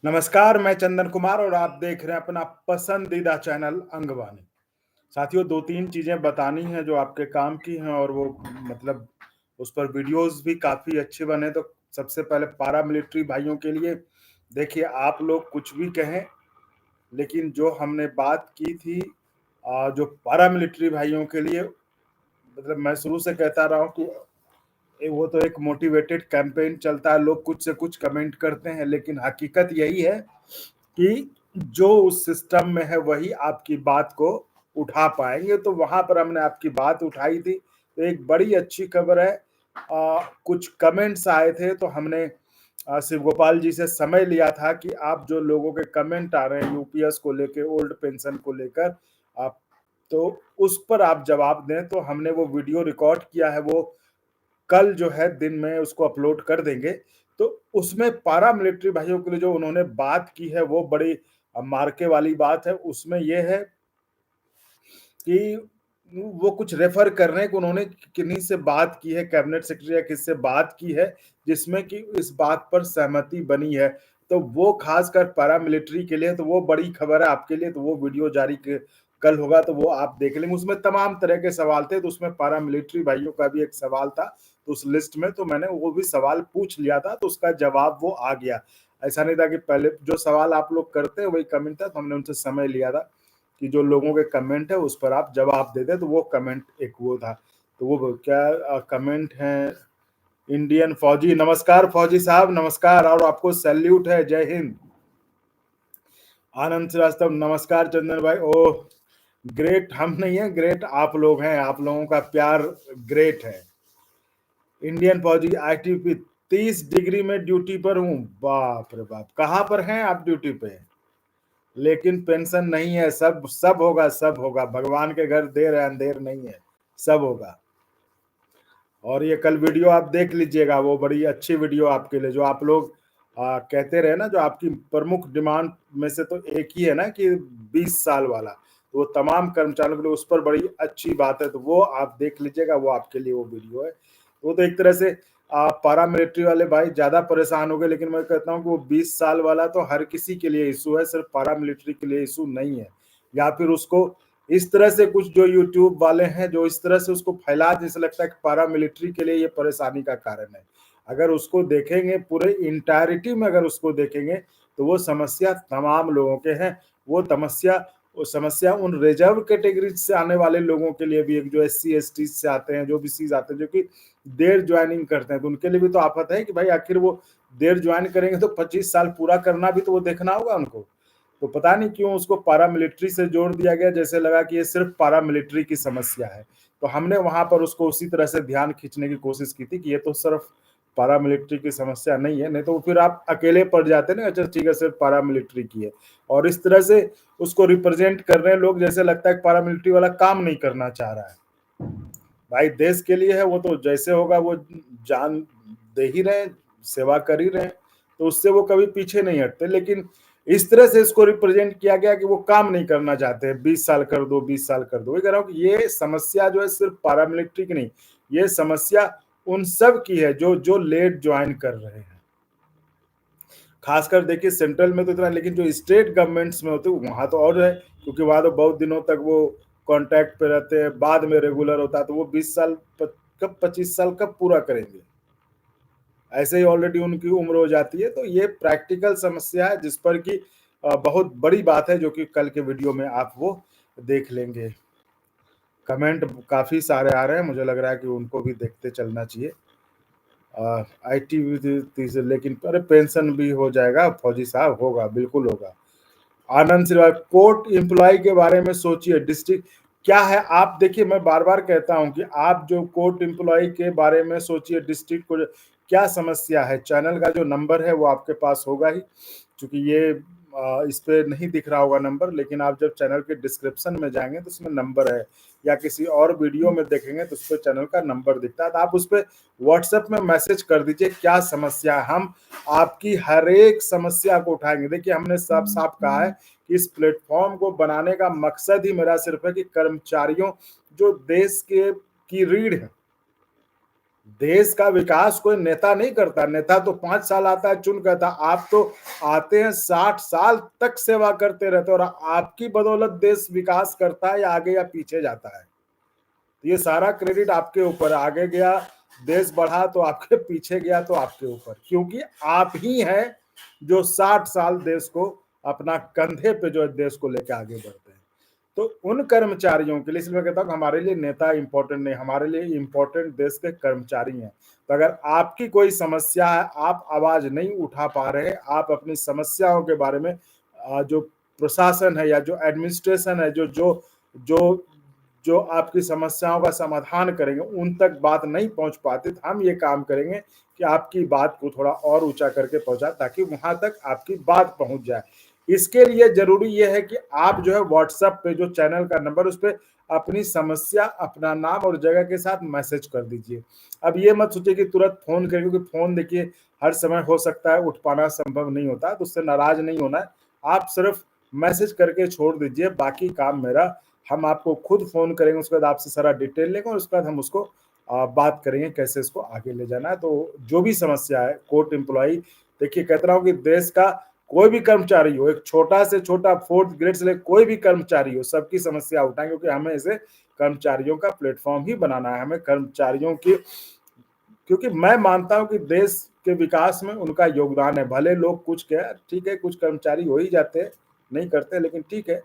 नमस्कार, मैं चंदन कुमार और आप देख रहे हैं अपना पसंदीदा चैनल अंगवानी। साथियों 2-3 चीज़ें बतानी हैं जो आपके काम की हैं और वो मतलब उस पर वीडियोज़ भी काफ़ी अच्छे बने। तो सबसे पहले पारामिलिट्री भाइयों के लिए देखिए आप लोग कुछ भी कहें, लेकिन जो हमने बात की थी जो पारामिलिट्री भाइयों के लिए मतलब मैं शुरू से कहता रहा हूँ कि वो तो एक मोटिवेटेड कैंपेन चलता है, लोग कुछ से कुछ कमेंट करते हैं, लेकिन हकीकत यही है कि जो उस सिस्टम में है वही आपकी बात को उठा पाएँगे। तो वहाँ पर हमने आपकी बात उठाई थी। तो एक बड़ी अच्छी खबर है कुछ कमेंट्स आए थे तो हमने शिव गोपाल जी से समय लिया था कि आप जो लोगों के कमेंट आ रहे हैं यूपीएस को लेके, ओल्ड पेंशन को लेकर आप तो उस पर आप जवाब दें। तो हमने वो वीडियो रिकॉर्ड किया है, वो कल जो है दिन में उसको अपलोड कर देंगे। तो उसमें पारामिलिट्री भाइयों के लिए जो उन्होंने बात की है वो बड़ी मार्के वाली बात है। उसमें ये है कि वो कुछ रेफर कर रहे हैं कि उन्होंने किन्हीं से बात की है, कैबिनेट सेक्रेटरी या किससे बात की है, जिसमें कि इस बात पर सहमति बनी है। तो वो खासकर पैरामिलिट्री के लिए तो वो बड़ी खबर है आपके लिए। तो वो वीडियो जारी कल होगा तो वो आप देख लेंगे। उसमें तमाम तरह के सवाल थे, तो उसमें पैरामिलिट्री भाइयों का भी एक सवाल था। तो उस लिस्ट में तो मैंने वो भी सवाल पूछ लिया था, तो उसका जवाब वो आ गया। ऐसा नहीं था कि पहले जो सवाल आप लोग करते हैं वही कमेंट था, तो हमने उनसे समय लिया था कि जो लोगों के कमेंट है उस पर आप जवाब दे दें। तो वो कमेंट एक वो था। तो वो क्या कमेंट है, इंडियन फौजी, नमस्कार फौजी साहब, नमस्कार और आपको सैल्यूट है, जय हिंद। आनंद श्रीवास्तव, नमस्कार चंदन भाई। ओह ग्रेट हम नहीं है, ग्रेट आप लोग हैं, आप लोगों का प्यार ग्रेट है। इंडियन फौजी आईटीबीपी 30 डिग्री में ड्यूटी पर हूँ। बाप रे बाप, कहाँ पर हैं आप ड्यूटी पे? लेकिन पेंशन नहीं है। सब सब होगा, सब होगा। भगवान के घर देर है अंधेर नहीं है, सब होगा। और ये कल वीडियो आप देख लीजिएगा, वो बड़ी अच्छी वीडियो आपके लिए। जो आप लोग कहते रहे ना, जो आपकी प्रमुख डिमांड में से तो एक ही है ना कि 20 साल वाला, तो वो तमाम कर्मचारियों के लिए उस पर बड़ी अच्छी बात है। तो वो आप देख लीजिएगा, वो आपके लिए वो वीडियो है। वो तो एक तरह से पारा मिलिट्री वाले भाई ज्यादा परेशान हो गए, लेकिन मैं कहता हूँ कि वो 20 साल वाला तो हर किसी के लिए इशू है, सिर्फ पारा मिलिट्री के लिए इशू नहीं है। या फिर उसको इस तरह से कुछ जो यूट्यूब वाले हैं जो इस तरह से उसको फैला, जैसे लगता है कि पारा मिलिट्री के लिए ये परेशानी का कारण है। अगर उसको देखेंगे पूरे इंटायरिटी में, अगर उसको देखेंगे तो वो समस्या तमाम लोगों के हैं। वो समस्या उन रिजर्व कैटेगरी से आने वाले लोगों के लिए भी, एक जो एससी एसटी से आते हैं, जो बीसी आते हैं, जो कि देर ज्वाइनिंग करते हैं, तो उनके लिए भी तो आफत है कि भाई आखिर वो देर ज्वाइन करेंगे तो 25 साल पूरा करना भी तो वो देखना होगा उनको। तो पता नहीं क्यों उसको पारामिलिट्री से जोड़ दिया गया, जैसे लगा कि ये सिर्फ पारामिलिट्री की समस्या है। तो हमने वहां पर उसको उसी तरह से ध्यान खींचने की कोशिश की थी कि ये तो सिर्फ पारामिलिट्री की समस्या नहीं है, नहीं तो फिर आप अकेले पड़ जाते ना, अच्छा ठीक है सिर्फ पारामिलिट्री की है। और इस तरह से उसको रिप्रेजेंट कर रहे हैं लोग, जैसे लगता है कि पारामिलिट्री वाला काम नहीं करना चाह रहा है। भाई देश के लिए है, वो तो जैसे होगा वो जान दे ही रहे हैं, सेवा कर ही रहे हैं, तो उससे वो कभी पीछे नहीं हटते। लेकिन इस तरह से इसको रिप्रेजेंट किया गया कि वो काम नहीं करना चाहते, 20 साल कर दो, 20 साल कर दो। ये कह रहा हूँ कि ये समस्या जो है सिर्फ पारामिलिट्री की नहीं, ये समस्या उन सब की है जो जो लेट ज्वाइन कर रहे हैं। खासकर देखिए सेंट्रल में तो इतना, लेकिन जो स्टेट गवर्नमेंट्स में होते हैं वहां तो और है, क्योंकि वहां तो बहुत दिनों तक वो कॉन्ट्रैक्ट पे रहते हैं, बाद में रेगुलर होता है। तो वो 20 साल कब 25 साल कब पूरा करेंगे? ऐसे ही ऑलरेडी उनकी उम्र हो जाती है। तो ये प्रैक्टिकल समस्या है जिस पर कि बहुत बड़ी बात है, जो कि कल के वीडियो में आप वो देख लेंगे। कमेंट काफी सारे आ रहे हैं, मुझे लग रहा है कि उनको भी देखते चलना चाहिए। आईटी से, लेकिन अरे पेंशन भी हो जाएगा फौजी साहब, होगा बिल्कुल होगा। आनंद श्रीवास्तव, कोर्ट एम्प्लॉय के बारे में सोचिए, डिस्ट्रिक्ट क्या है। आप देखिए मैं बार बार कहता हूं कि आप जो कोर्ट एम्प्लॉय के बारे में सोचिए, डिस्ट्रिक्ट को क्या समस्या है। चैनल का जो नंबर है वो आपके पास होगा ही, क्योंकि ये इस पे नहीं दिख रहा होगा नंबर, लेकिन आप जब चैनल के डिस्क्रिप्शन में जाएंगे तो उसमें नंबर है, या किसी और वीडियो में देखेंगे तो उस पर चैनल का नंबर दिखता है। तो आप उस पर व्हाट्सएप में मैसेज कर दीजिए क्या समस्या है, हम आपकी हर एक समस्या को उठाएंगे। देखिए हमने साफ साफ कहा है कि इस प्लेटफॉर्म को बनाने का मकसद ही मेरा सिर्फ है कि कर्मचारियों जो देश के की रीढ़ है, देश का विकास कोई नेता नहीं करता, नेता तो 5 साल आता है चुन करता, आप तो आते हैं 60 साल तक सेवा करते रहते हो और आपकी बदौलत देश विकास करता है या आगे या पीछे जाता है। ये सारा क्रेडिट आपके ऊपर, आगे गया देश बढ़ा तो आपके, पीछे गया तो आपके ऊपर, क्योंकि आप ही हैं जो 60 साल देश को अपना कंधे पे जो है देश को लेकर आगे बढ़ते हैं। तो उन कर्मचारियों के लिए, इसलिए मैं कहता हूँ हमारे लिए नेता इंपॉर्टेंट नहीं, हमारे लिए इंपॉर्टेंट देश के कर्मचारी हैं। तो अगर आपकी कोई समस्या है, आप आवाज नहीं उठा पा रहे, आप अपनी समस्याओं के बारे में जो प्रशासन है या जो एडमिनिस्ट्रेशन है, जो जो जो जो आपकी समस्याओं का समाधान करेंगे, उन तक बात नहीं पहुंच पाती, तो हम ये काम करेंगे कि आपकी बात को थोड़ा और ऊंचा करके पहुंचा, ताकि वहां तक आपकी बात पहुंच जाए। इसके लिए जरूरी यह है कि आप जो है व्हाट्सएप पे जो चैनल का नंबर, उस पर अपनी समस्या, अपना नाम और जगह के साथ मैसेज कर दीजिए। अब ये मत सोचिए कि तुरंत फोन करें, क्योंकि फोन देखिए हर समय हो सकता है उठ पाना संभव नहीं होता, तो उससे नाराज नहीं होना है। आप सिर्फ मैसेज करके छोड़ दीजिए, बाकी काम मेरा, हम आपको खुद फोन करेंगे, उसके बाद आपसे सारा डिटेल लेंगे और उसके बाद हम उसको बात करेंगे कैसे इसको आगे ले जाना है। तो जो भी समस्या है, कोर्ट एम्प्लॉई, देखिए कहता रहा हूँ कि देश का कोई भी कर्मचारी हो, एक छोटा से छोटा 4th ग्रेड से लेकर कोई भी कर्मचारी हो, सबकी समस्या उठाएं, क्योंकि हमें इसे कर्मचारियों का प्लेटफॉर्म ही बनाना है। हमें कर्मचारियों की, क्योंकि मैं मानता हूं कि देश के विकास में उनका योगदान है, भले लोग कुछ कहे, ठीक है कुछ कर्मचारी हो ही जाते हैं, नहीं करते, लेकिन ठीक है।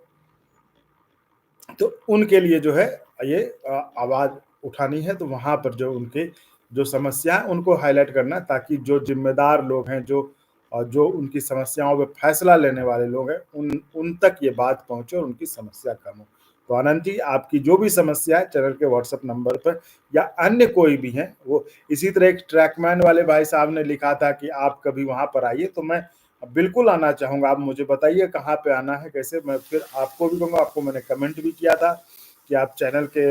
तो उनके लिए जो है ये आवाज उठानी है, तो वहां पर जो उनके जो समस्या है उनको हाईलाइट करना, ताकि जो जिम्मेदार लोग हैं, जो उनकी समस्याओं पे फैसला लेने वाले लोग हैं, उन उन तक ये बात पहुंचे और उनकी समस्या कम हो। तो आनंद जी, आपकी जो भी समस्या है चैनल के व्हाट्सएप नंबर पर या अन्य कोई भी है, वो इसी तरह एक ट्रैकमैन वाले भाई साहब ने लिखा था कि आप कभी वहां पर आइए, तो मैं बिल्कुल आना चाहूंगा। आप मुझे बताइए कहाँ पे आना है, कैसे, मैं फिर आपको भी कहूँगा। आपको मैंने कमेंट भी किया था कि आप चैनल के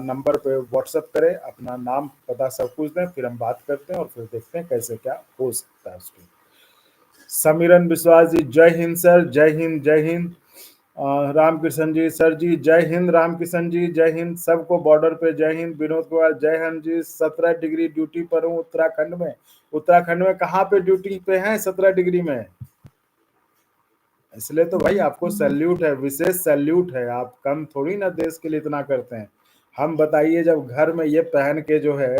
नंबर पे व्हाट्सएप करें, अपना नाम पता सब कुछ दें, फिर हम बात करते हैं और फिर देखते हैं कैसे क्या हो सकता है उसके। समीरन विश्वास जी, जय हिंद सर, जय हिंद, जय हिंद। रामकिशन जी, सर जी जय हिंद, रामकिशन जी जय हिंद, सबको बॉर्डर पे जय हिंद। विनोद कुमार, जय हिंद जी, 17 डिग्री ड्यूटी पर हूँ उत्तराखंड में। उत्तराखंड में कहाँ पे ड्यूटी पे हैं 17 डिग्री में? इसलिए तो भाई आपको सैल्यूट है, विशेष सैल्यूट है, आप कम थोड़ी ना देश के लिए इतना करते हैं। हम बताइए, जब घर में ये पहन के जो है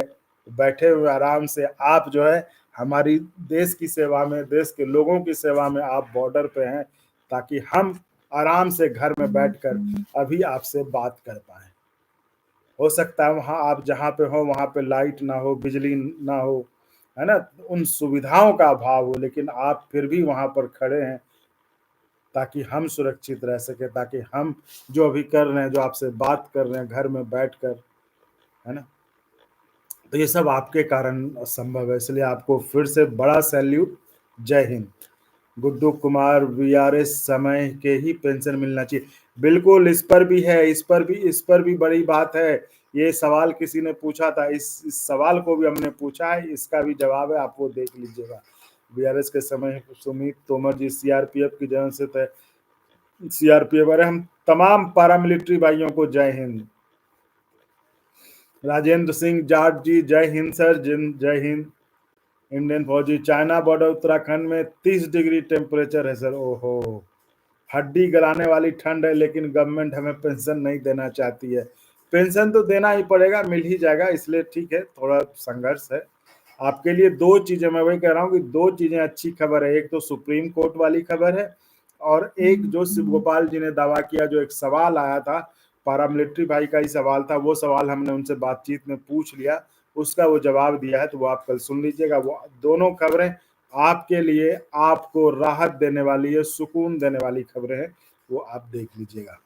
बैठे हुए आराम से, आप जो है हमारी देश की सेवा में, देश के लोगों की सेवा में आप बॉर्डर पे हैं, ताकि हम आराम से घर में बैठकर अभी आपसे बात कर पाए। हो सकता है वहां आप जहाँ पे हो वहां पे लाइट ना हो, बिजली ना हो, है ना, उन सुविधाओं का अभाव हो, लेकिन आप फिर भी वहां पर खड़े हैं ताकि हम सुरक्षित रह सके, ताकि हम जो अभी कर रहे हैं, जो आपसे बात कर रहे हैं घर में बैठकर, है ना, तो ये सब आपके कारण संभव है। इसलिए आपको फिर से बड़ा सैल्यूट, जय हिंद। गुड्डू कुमार, वीआरएस समय के ही पेंशन मिलना चाहिए, बिल्कुल। इस पर भी है, इस पर भी बड़ी बात है। ये सवाल किसी ने पूछा था, इस सवाल को भी हमने पूछा है, इसका भी जवाब है, आप वो देख लीजिएगा। वीआरएस के समय, सुमित तोमर जी, सीआरपीएफ की जन से तय, सीआरपीएफ, अरे हम तमाम पारामिलिट्री भाइयों को जय हिंद। राजेंद्र सिंह जाट जी, जय हिंद सर, जय हिंद। इंडियन फौजी, चाइना बॉर्डर उत्तराखंड में 30 डिग्री टेम्परेचर है सर, ओहो, हड्डी गलाने वाली ठंड है, लेकिन गवर्नमेंट हमें पेंशन नहीं देना चाहती है। पेंशन तो देना ही पड़ेगा, मिल ही जाएगा, इसलिए ठीक है, थोड़ा संघर्ष है आपके लिए। दो चीजें मैं वही कह रहा हूँ कि दो चीजें अच्छी खबर है, एक तो सुप्रीम कोर्ट वाली खबर है, और एक जो शिव गोपाल जी ने दावा किया, जो एक सवाल आया था, पारामिलिट्री भाई का ही सवाल था, वो सवाल हमने उनसे बातचीत में पूछ लिया, उसका वो जवाब दिया है, तो वो आप कल सुन लीजिएगा। वो दोनों खबरें आपके लिए, आपको राहत देने वाली है, सुकून देने वाली खबरें हैं, वो आप देख लीजिएगा।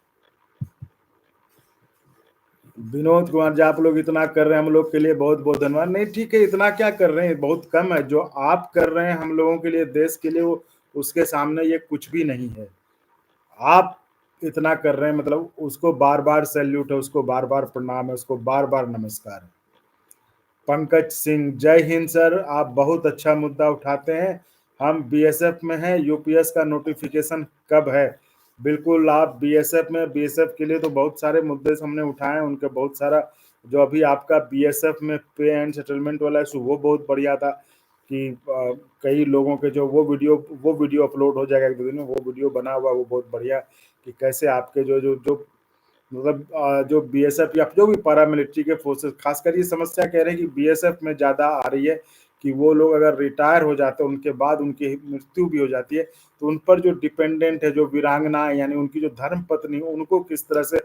विनोद कुमार जी, आप लोग इतना कर रहे हैं हम लोग के लिए, बहुत बहुत धन्यवाद। नहीं ठीक है, इतना क्या कर रहे हैं, बहुत कम है जो आप कर रहे हैं हम लोगों के लिए, देश के लिए, वो उसके सामने ये कुछ भी नहीं है। आप इतना कर रहे हैं, मतलब उसको बार बार सैल्यूट है, उसको बार बार प्रणाम है, उसको बार बार नमस्कार है। पंकज सिंह, जय हिंद सर, आप बहुत अच्छा मुद्दा उठाते हैं। हम बीएसएफ में हैं, यूपीएस का नोटिफिकेशन कब है? बिल्कुल, आप बीएसएफ में, बीएसएफ के लिए तो बहुत सारे मुद्दे हमने उठाए हैं, उनके बहुत सारा जो अभी आपका बीएसएफ में पे एंड सेटलमेंट वाला इशू, वो बहुत बढ़िया था कि कई लोगों के जो वो वीडियो अपलोड हो जाएगा एक दो दिन में, वो वीडियो बना हुआ वो बहुत बढ़िया कि कैसे आपके जो जो जो मतलब जो बीएसएफ या जो भी पैरामिलिट्री के फोर्सेस, खासकर ये समस्या कह रहे हैं कि बीएसएफ में ज़्यादा आ रही है कि वो लोग अगर रिटायर हो जाते हैं उनके बाद उनकी मृत्यु भी हो जाती है, तो उन पर जो डिपेंडेंट है, जो वीरांगना है, यानी उनकी जो धर्म पत्नी, उनको किस तरह से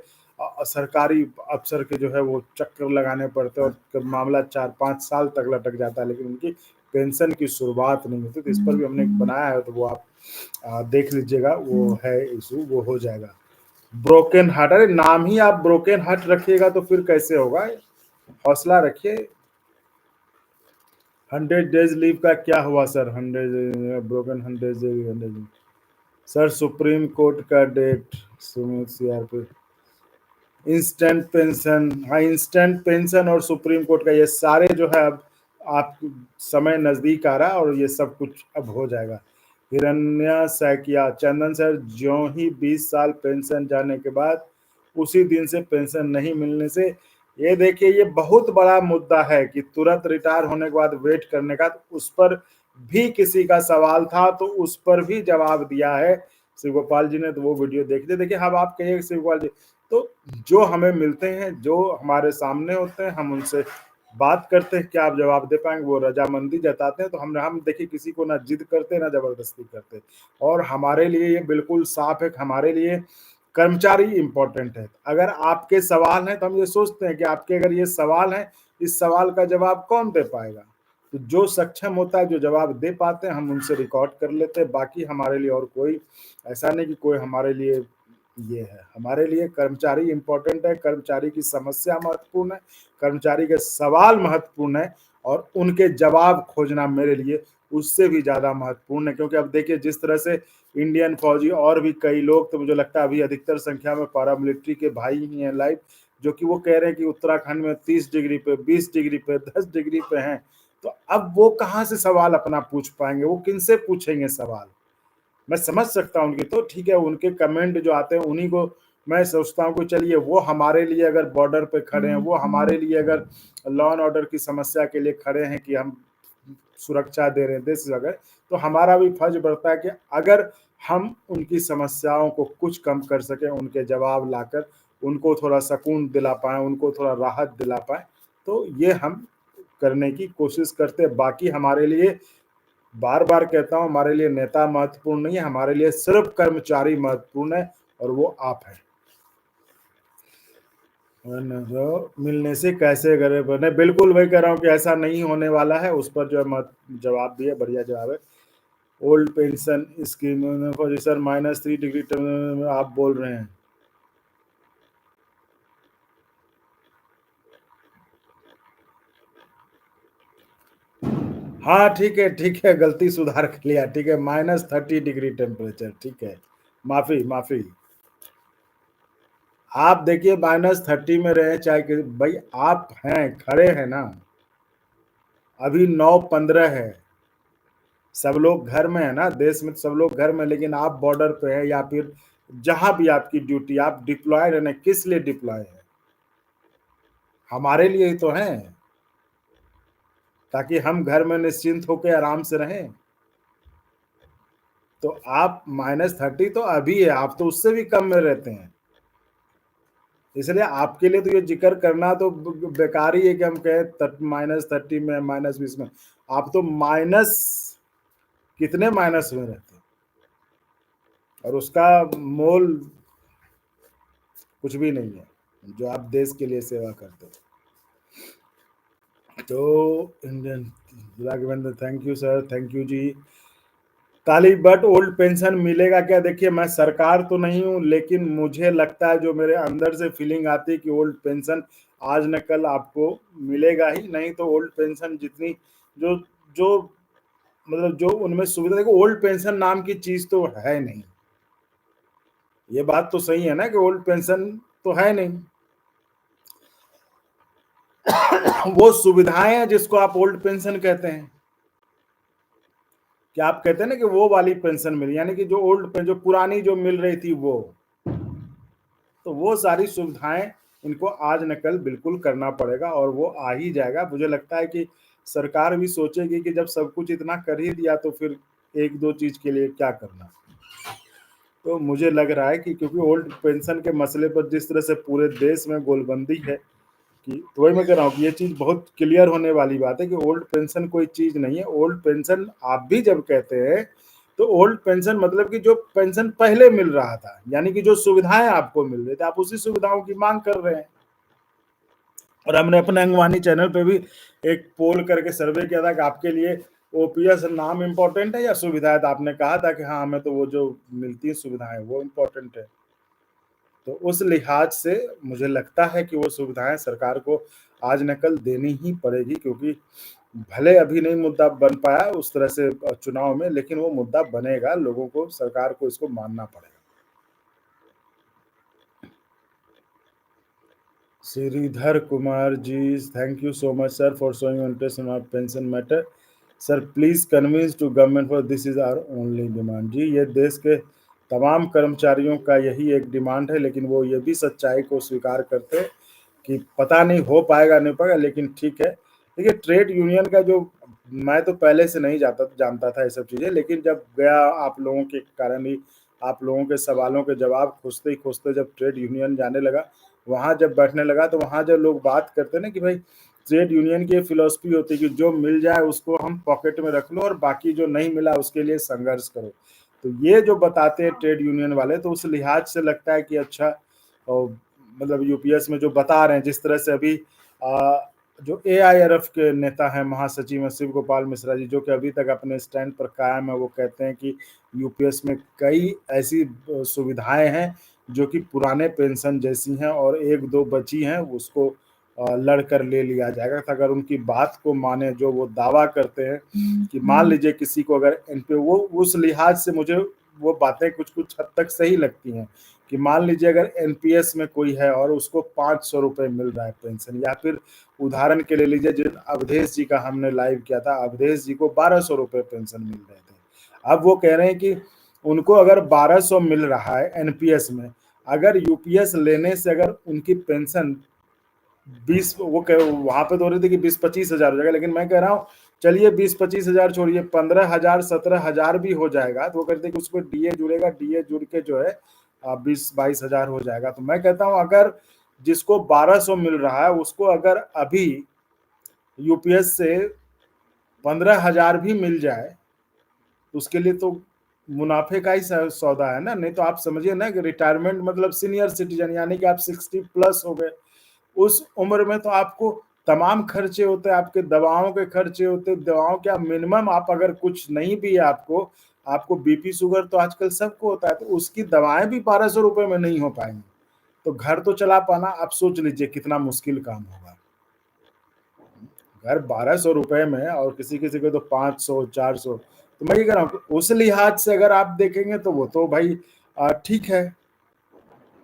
सरकारी अफसर के जो है वो चक्कर लगाने पड़ते हैं और मामला 4-5 साल तक लटक जाता है, लेकिन उनकी पेंशन की शुरुआत नहीं होती। तो इस पर भी हमने एक बनाया है, तो वो आप देख लीजिएगा, वो है इशू, वो हो जाएगा। ब्रोकन हार्ट, अरे नाम ही आप ब्रोकन हार्ट रखिएगा तो फिर कैसे होगा, हौसला रखिए। 100 डेज लीव का क्या हुआ sir? Broken 100 days sir, supreme court का date, Sumit CRP, instant pension, हाँ इंस्टेंट पेंशन और सुप्रीम कोर्ट का, ये सारे जो है अब आप समय नजदीक आ रहा है और ये सब कुछ अब हो जाएगा। हिरण्या सैकिया, चंदन सर, ज्यों ही 20 साल पेंशन जाने के बाद उसी दिन से पेंशन नहीं मिलने से, ये देखिए ये बहुत बड़ा मुद्दा है कि तुरंत रिटायर होने के बाद वेट करने का, तो उस पर भी किसी का सवाल था, तो उस पर भी जवाब दिया है शिव गोपाल जी ने, तो वो वीडियो देखिए। देखिए अब आप कहिए शिव गोपाल जी, तो जो हमें मिलते हैं, जो हमारे सामने होते हैं, हम उनसे बात करते हैं, क्या आप जवाब दे पाएंगे? वो रजामंदी जताते हैं, तो हम देखिए किसी को ना जिद करते ना जबरदस्ती करते, और हमारे लिए ये बिल्कुल साफ है कि हमारे लिए कर्मचारी इंपॉर्टेंट है। अगर आपके सवाल हैं तो हम ये सोचते हैं कि आपके अगर ये सवाल हैं, इस सवाल का जवाब कौन दे पाएगा? तो जो सक्षम होता है, जो जवाब दे पाते हैं, हम उनसे रिकॉर्ड कर लेते हैं। बाकी हमारे लिए और कोई ऐसा नहीं कि कोई हमारे लिए ये है। हमारे लिए कर्मचारी इंपॉर्टेंट है, कर्मचारी की समस्या महत्वपूर्ण है, कर्मचारी के सवाल महत्वपूर्ण है, और उनके जवाब खोजना मेरे लिए उससे भी ज्यादा महत्वपूर्ण है। क्योंकि अब देखिए जिस तरह से इंडियन फौजी और भी कई लोग, तो मुझे लगता है अभी अधिकतर संख्या में पैरामिलिट्री के भाई ही हैं लाइव, जो कि वो कह रहे हैं कि उत्तराखंड में 30 डिग्री पे, 20 डिग्री पे, 10 डिग्री पे हैं। तो अब वो कहाँ से सवाल अपना पूछ पाएंगे? वो किनसे पूछेंगे सवाल? मैं समझ सकता हूँ उनकी, तो ठीक है, उनके कमेंट जो आते हैं उन्हीं को मैं सोचता हूँ कि चलिए वो हमारे लिए अगर बॉर्डर पे खड़े हैं, वो हमारे लिए अगर लॉ एंड ऑर्डर की समस्या के लिए खड़े हैं कि हम सुरक्षा दे रहे हैं देश अगर, तो हमारा भी फर्ज बढ़ता है कि अगर हम उनकी समस्याओं को कुछ कम कर सकें, उनके जवाब लाकर उनको थोड़ा सुकून दिला पाए, उनको थोड़ा राहत दिला पाए, तो ये हम करने की कोशिश करते हैं। बाकी हमारे लिए, बार बार कहता हूं, हमारे लिए नेता महत्वपूर्ण नहीं है, हमारे लिए सिर्फ कर्मचारी महत्वपूर्ण है, और वो आप हैं। जो मिलने से कैसे करे बने, बिल्कुल वही कह रहा हूँ कि ऐसा नहीं होने वाला है। उस पर जो है जवाब दिया, बढ़िया जवाब है। Old pension scheme sir -3 degree आप बोल रहे हैं। हाँ ठीक है, गलती सुधार कर लिया, ठीक है, -30 डिग्री टेम्परेचर, ठीक है, माफी माफी। आप देखिए -30 में रहे चाहे कि भाई, आप हैं खड़े हैं ना, अभी 9:15 है, सब लोग घर में है ना, देश में सब लोग घर में, लेकिन आप बॉर्डर पे है या फिर जहां भी आपकी ड्यूटी, आप डिप्लॉयड है ना, किस लिए डिप्लॉय है? हमारे लिए ही तो है, ताकि हम घर में निश्चिंत होकर आराम से रहें। तो आप -30 तो अभी है, आप तो उससे भी कम में रहते हैं, इसलिए आपके लिए तो ये जिक्र करना तो बेकार ही है कि हम कहें -30 में, -20 में। आप तो माइनस, कितने माइनस में रहते हैं, और उसका मोल कुछ भी नहीं है जो आप देश के लिए सेवा करते हो। तो Indian Raghavendra, thank you sir, thank you ji. काली बट ओल्ड पेंशन मिलेगा क्या? देखिए मैं सरकार तो नहीं हूँ, लेकिन मुझे लगता है, जो मेरे अंदर से फीलिंग आती है कि ओल्ड पेंशन आज न कल आपको मिलेगा ही। नहीं तो ओल्ड पेंशन जितनी जो जो मतलब जो उनमें सुविधा, देखो ओल्ड पेंशन नाम की चीज तो है नहीं, ये बात तो सही है ना कि ओल्ड पेंशन तो है नहीं। वो सुविधाएं हैं जिसको आप ओल्ड पेंशन कहते हैं, क्या आप कहते हैं ना कि वो वाली पेंशन मिली, यानी कि जो ओल्ड जो पुरानी जो मिल रही थी वो, तो वो सारी सुविधाएं इनको आज न कल बिल्कुल करना पड़ेगा और वो आ ही जाएगा। मुझे लगता है कि सरकार भी सोचेगी कि जब सब कुछ इतना कर ही दिया तो फिर 1-2 चीज़ के लिए क्या करना। तो मुझे लग रहा है कि क्योंकि ओल्ड पेंशन के मसले पर जिस तरह से पूरे देश में गोलबंदी है कि तो वही मैं कह रहा हूँ कि ये चीज़ बहुत क्लियर होने वाली बात है कि ओल्ड पेंशन कोई चीज़ नहीं है। ओल्ड पेंशन आप भी जब कहते हैं, तो ओल्ड पेंशन मतलब कि जो पेंशन पहले मिल रहा था, यानी कि जो सुविधाएँ आपको मिल रही थी, आप उसी सुविधाओं की माँग कर रहे हैं। और हमने अपने अंगवानी चैनल पे भी एक पोल करके सर्वे किया था कि आपके लिए ओपीएस नाम इम्पोर्टेंट है या सुविधाएँ? तो आपने कहा था कि हाँ, हमें तो वो जो मिलती है सुविधाएँ वो इम्पोर्टेंट है। तो उस लिहाज से मुझे लगता है कि वो सुविधाएँ सरकार को आज न कल देनी ही पड़ेगी क्योंकि भले अभी नहीं मुद्दा बन पाया उस तरह से चुनाव में, लेकिन वो मुद्दा बनेगा, लोगों को सरकार को इसको मानना पड़ेगा। Shridhar Kumar ji, thank you so much sir for showing interest in our pension matter. Sir please convince to government for this is our only demand. जी, ये देश के तमाम कर्मचारियों का यही एक डिमांड है, लेकिन वो ये भी सच्चाई को स्वीकार करते हैं कि पता नहीं हो पाएगा नहीं पाएगा, लेकिन ठीक है। देखिए ट्रेड यूनियन का जो मैं तो पहले से नहीं जानता था ये सब चीज़ें, लेकिन जब गया आप लोगों के कारण ही, आप लोगों के सवालों के जवाब खोजते ही खोजते जब ट्रेड यूनियन जाने लगा, वहाँ जब बैठने लगा तो वहाँ जब लोग बात करते हैं ना कि भाई ट्रेड यूनियन की फिलॉसफी होती है कि जो मिल जाए उसको हम पॉकेट में रख लो और बाकी जो नहीं मिला उसके लिए संघर्ष करो। तो ये जो बताते हैं ट्रेड यूनियन वाले, तो उस लिहाज से लगता है कि अच्छा मतलब यूपीएस में जो बता रहे हैं जिस तरह से अभी जो एआईआरएफ के नेता हैं महासचिव हैं शिव गोपाल मिश्रा जी, जो कि अभी तक अपने स्टैंड पर कायम है, वो कहते हैं कि यूपीएस में कई ऐसी सुविधाएं हैं जो कि पुराने पेंशन जैसी हैं और एक दो बची हैं उसको लड़ कर ले लिया जाएगा। तो अगर उनकी बात को माने जो वो दावा करते हैं कि मान लीजिए किसी को अगर एनपीओ, वो उस लिहाज से मुझे वो बातें कुछ कुछ हद तक सही लगती हैं कि मान लीजिए अगर एनपीएस में कोई है और उसको 500 रुपए मिल रहा है पेंशन, या फिर उदाहरण के लिए लीजिए जिन अवधेश जी का हमने लाइव किया था, अवधेश जी को 1200 रुपए पेंशन मिल रहे थे। अब वो कह रहे हैं कि उनको अगर 1200 मिल रहा है एनपीएस में, अगर यूपीएस लेने से अगर उनकी पेंशन 20, वो कह वहां पे तो हो रही थी कि 20-25 हजार हो जाएगा, लेकिन मैं कह रहा हूँ चलिए 20-25 हजार छोड़िए, 15 हजार 17 हजार भी हो जाएगा, तो वो कहते हैं कि उसको डीए जुड़ेगा, डीए जुड़ के जो है 20-22 हजार हो जाएगा। तो मैं कहता हूँ अगर जिसको 1200 मिल रहा है उसको अगर अभी यूपीएस से 15 हजार भी मिल जाए, उसके लिए तो मुनाफे का ही सौदा है ना। नहीं तो आप समझिए ना कि रिटायरमेंट मतलब सीनियर सिटीजन, यानी कि आप 60+ हो गए, उस उम्र में तो आपको तमाम खर्चे होते हैं, आपके दवाओं के खर्चे होते हैं, दवाओं क्या मिनिमम आप अगर कुछ नहीं भी है आपको, आपको बीपी शुगर तो आजकल सबको होता है, तो उसकी दवाएं भी 1200 रुपए में नहीं हो पाएंगी। तो घर तो चला पाना आप सोच लीजिए कितना मुश्किल काम होगा। घर 1200 रुपए में, और किसी किसी को तो 500 400। तो मैं ये कह रहा हूँ उस लिहाज से अगर आप देखेंगे तो वो तो भाई ठीक है,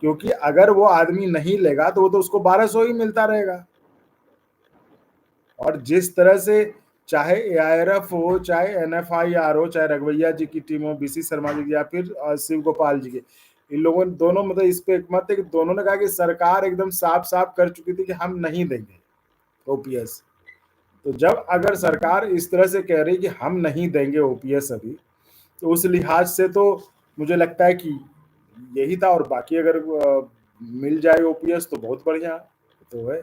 क्योंकि अगर वो आदमी नहीं लेगा तो वो तो उसको 1200 ही मिलता रहेगा। और जिस तरह से चाहे एआईआरएफ हो, चाहे एनएफआईआर हो, चाहे रघुवैया जी की टीम हो, बीसी शर्मा जी की, या फिर शिव गोपाल जी की, इन लोगों ने दोनों मतलब इस पे एक मत है कि दोनों ने कहा कि सरकार एकदम साफ साफ कर चुकी थी कि हम नहीं देंगे ओपीएस। तो जब अगर सरकार इस तरह से कह रही कि हम नहीं देंगे ओपीएस अभी, तो उस लिहाज से तो मुझे लगता है कि यही था। और बाकी अगर मिल जाए ओपीएस तो बहुत बढ़िया तो है,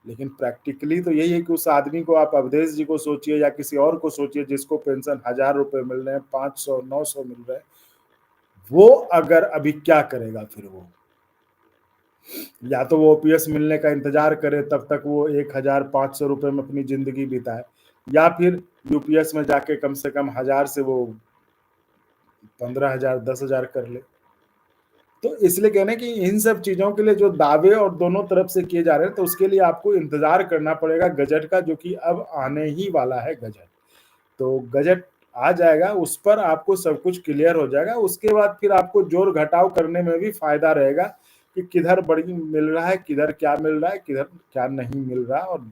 लेकिन प्रैक्टिकली तो यही है कि उस आदमी को, आप अवधेश जी को सोचिए या किसी और को सोचिए जिसको पेंशन 1000 रुपए मिल रहे हैं, 500 900 मिल रहे हैं, वो अगर अभी क्या करेगा फिर वो, या तो वो ओपीएस मिलने का इंतजार करे तब तक वो 1500 रुपए में अपनी जिंदगी बिताए, या फिर यूपीएस में जाके कम से कम 1000 से वो 15 हजार 10 हजार कर ले। तो इसलिए कहने कि इन सब चीजों के लिए जो दावे और दोनों तरफ से किए जा रहे हैं, तो उसके लिए आपको इंतजार करना पड़ेगा गजट का, जो कि अब आने ही वाला है गजट। तो गजट आ जाएगा, उस पर आपको सब कुछ क्लियर हो जाएगा। उसके बाद फिर आपको जोड़ घटाव करने में भी फायदा रहेगा कि किधर बड़ी मिल रहा है, किधर क्या मिल रहा है, किधर क्या नहीं मिल रहा, और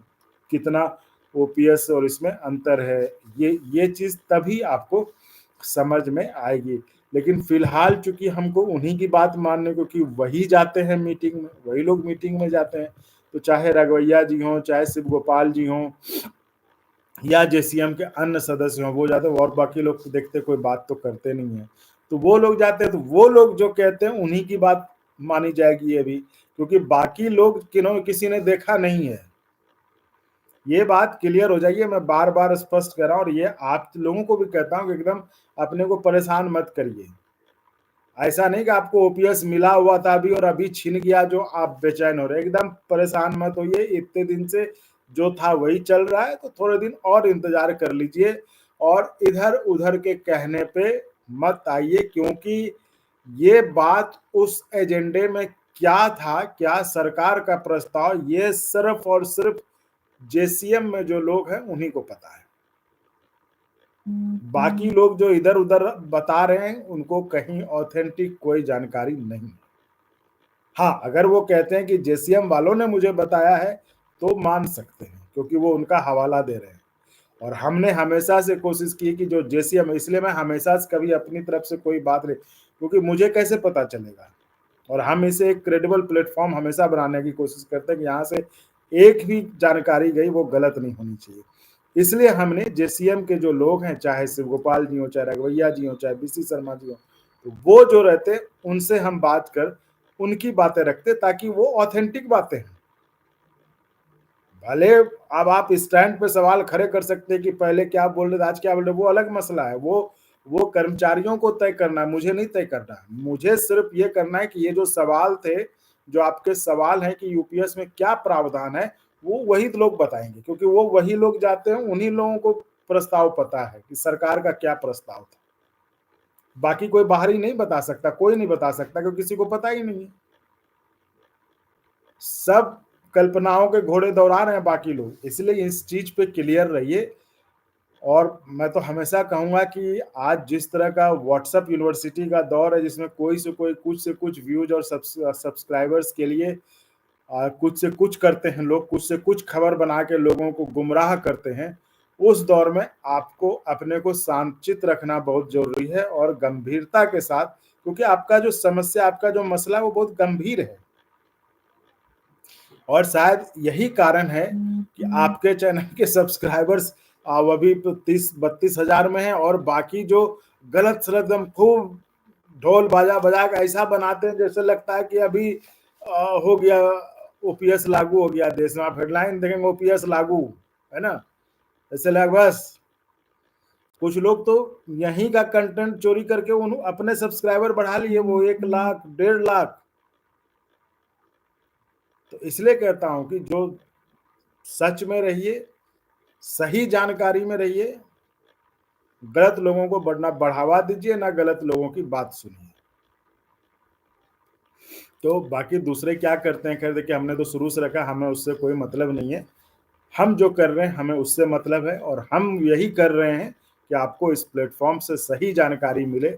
कितना ओपीएस और इसमें अंतर है। ये चीज तभी आपको समझ में आएगी। लेकिन फिलहाल चूंकि हमको उन्हीं की बात मानने को, कि वही जाते हैं मीटिंग में, वही लोग मीटिंग में जाते हैं, तो चाहे राघवैया जी हों, चाहे शिव गोपाल जी हों, या जेसीएम के अन्य सदस्य हों, वो जाते हैं, और बाकी लोग देखते कोई बात तो करते नहीं है, तो वो लोग जाते हैं, तो वो लोग जो कहते हैं उन्हीं की बात मानी जाएगी ये भी, क्योंकि बाकी लोग किसी ने देखा नहीं है। ये बात क्लियर हो जाइए, मैं बार बार स्पष्ट कर रहा हूं, और ये आप लोगों को भी कहता हूं कि एकदम अपने को परेशान मत करिए। ऐसा नहीं कि आपको ओपीएस मिला हुआ था अभी और अभी छिन गया जो आप बेचैन हो रहे, एकदम परेशान मत होइए। इतने दिन से जो था वही चल रहा है, तो थोड़े दिन और इंतजार कर लीजिए, और इधर उधर के कहने पे मत आइए, क्योंकि ये बात उस एजेंडे में क्या था, क्या सरकार का प्रस्ताव, ये सिर्फ और सिर्फ जेसीएम में जो लोग हैं उन्हीं को पता है। बाकी लोग जो इधर उधर बता रहे हैं उनको कहीं ऑथेंटिक कोई जानकारी नहीं। हाँ, अगर वो कहते हैं कि जेसीएम वालों ने मुझे बताया है तो मान सकते हैं, क्योंकि वो उनका हवाला दे रहे हैं, और हमने हमेशा से कोशिश की कि जो जेसीएम, इसलिए मैं हमेशा से कभी अपनी तरफ से कोई बात नहीं, क्योंकि मुझे कैसे पता चलेगा, और हम इसे एक क्रेडिबल प्लेटफॉर्म हमेशा बनाने की कोशिश करते हैं कि यहाँ से एक भी जानकारी गई वो गलत नहीं होनी चाहिए। इसलिए हमने जेसीएम के जो लोग हैं, चाहे शिव गोपाल जी हो, चाहे राघवैया जी हो, चाहे बीसी शर्मा जी हो, तो वो जो रहते उनसे हम बात कर उनकी बातें रखते, ताकि वो ऑथेंटिक बातें हैं। भले अब आप स्टैंड पे सवाल खड़े कर सकते हैं कि पहले क्या बोल रहे थे, आज क्या बोल रहे, वो अलग मसला है, वो कर्मचारियों को तय करना है, मुझे नहीं तय करना है। मुझे सिर्फ ये करना है कि ये जो सवाल थे, जो आपके सवाल हैं कि यूपीएस में क्या प्रावधान है, वो वही लोग बताएंगे, क्योंकि वो वही लोग जाते हैं, उन्हीं लोगों को प्रस्ताव पता है कि सरकार का क्या प्रस्ताव था। बाकी कोई बाहरी नहीं बता सकता, कोई नहीं बता सकता, क्योंकि किसी को पता ही नहीं है। सब कल्पनाओं के घोड़े दौड़ा रहे हैं बाकी लोग, इसलिए इस चीज पे क्लियर रहिए। और मैं तो हमेशा कहूंगा कि आज जिस तरह का व्हाट्सएप यूनिवर्सिटी का दौर है, जिसमें कोई से कुछ व्यूज और सब्सक्राइबर्स के लिए कुछ से कुछ करते हैं लोग, कुछ से कुछ खबर बना के लोगों को गुमराह करते हैं, उस दौर में आपको अपने को शांतचित्त रखना बहुत जरूरी है, और गंभीरता के साथ, क्योंकि आपका जो समस्या, आपका जो मसला है वो बहुत गंभीर है, और शायद यही कारण है कि आपके चैनल के सब्सक्राइबर्स अभी 30-32 हजार में है, और बाकी जो गलत सलत एकदम खूब ढोल बाजा बजा के ऐसा बनाते हैं जैसे लगता है कि अभी हो गया, ओपीएस लागू हो गया देश में। आप हेडलाइन देखेंगे ओपीएस लागू, है ना, ऐसे लग बस। कुछ लोग तो यहीं का कंटेंट चोरी करके उन अपने सब्सक्राइबर बढ़ा लिए, वो 1 लाख 1.5 लाख। तो इसलिए कहता हूं कि जो सच में रहिए, सही जानकारी में रहिए, गलत लोगों को बढ़ावा दीजिए, ना गलत लोगों की बात सुनिए। तो बाकी दूसरे क्या करते हैं, खैर देखिए, हमने तो शुरू से रखा, हमें उससे कोई मतलब नहीं है। हम जो कर रहे हैं हमें उससे मतलब है, और हम यही कर रहे हैं कि आपको इस प्लेटफॉर्म से सही जानकारी मिले,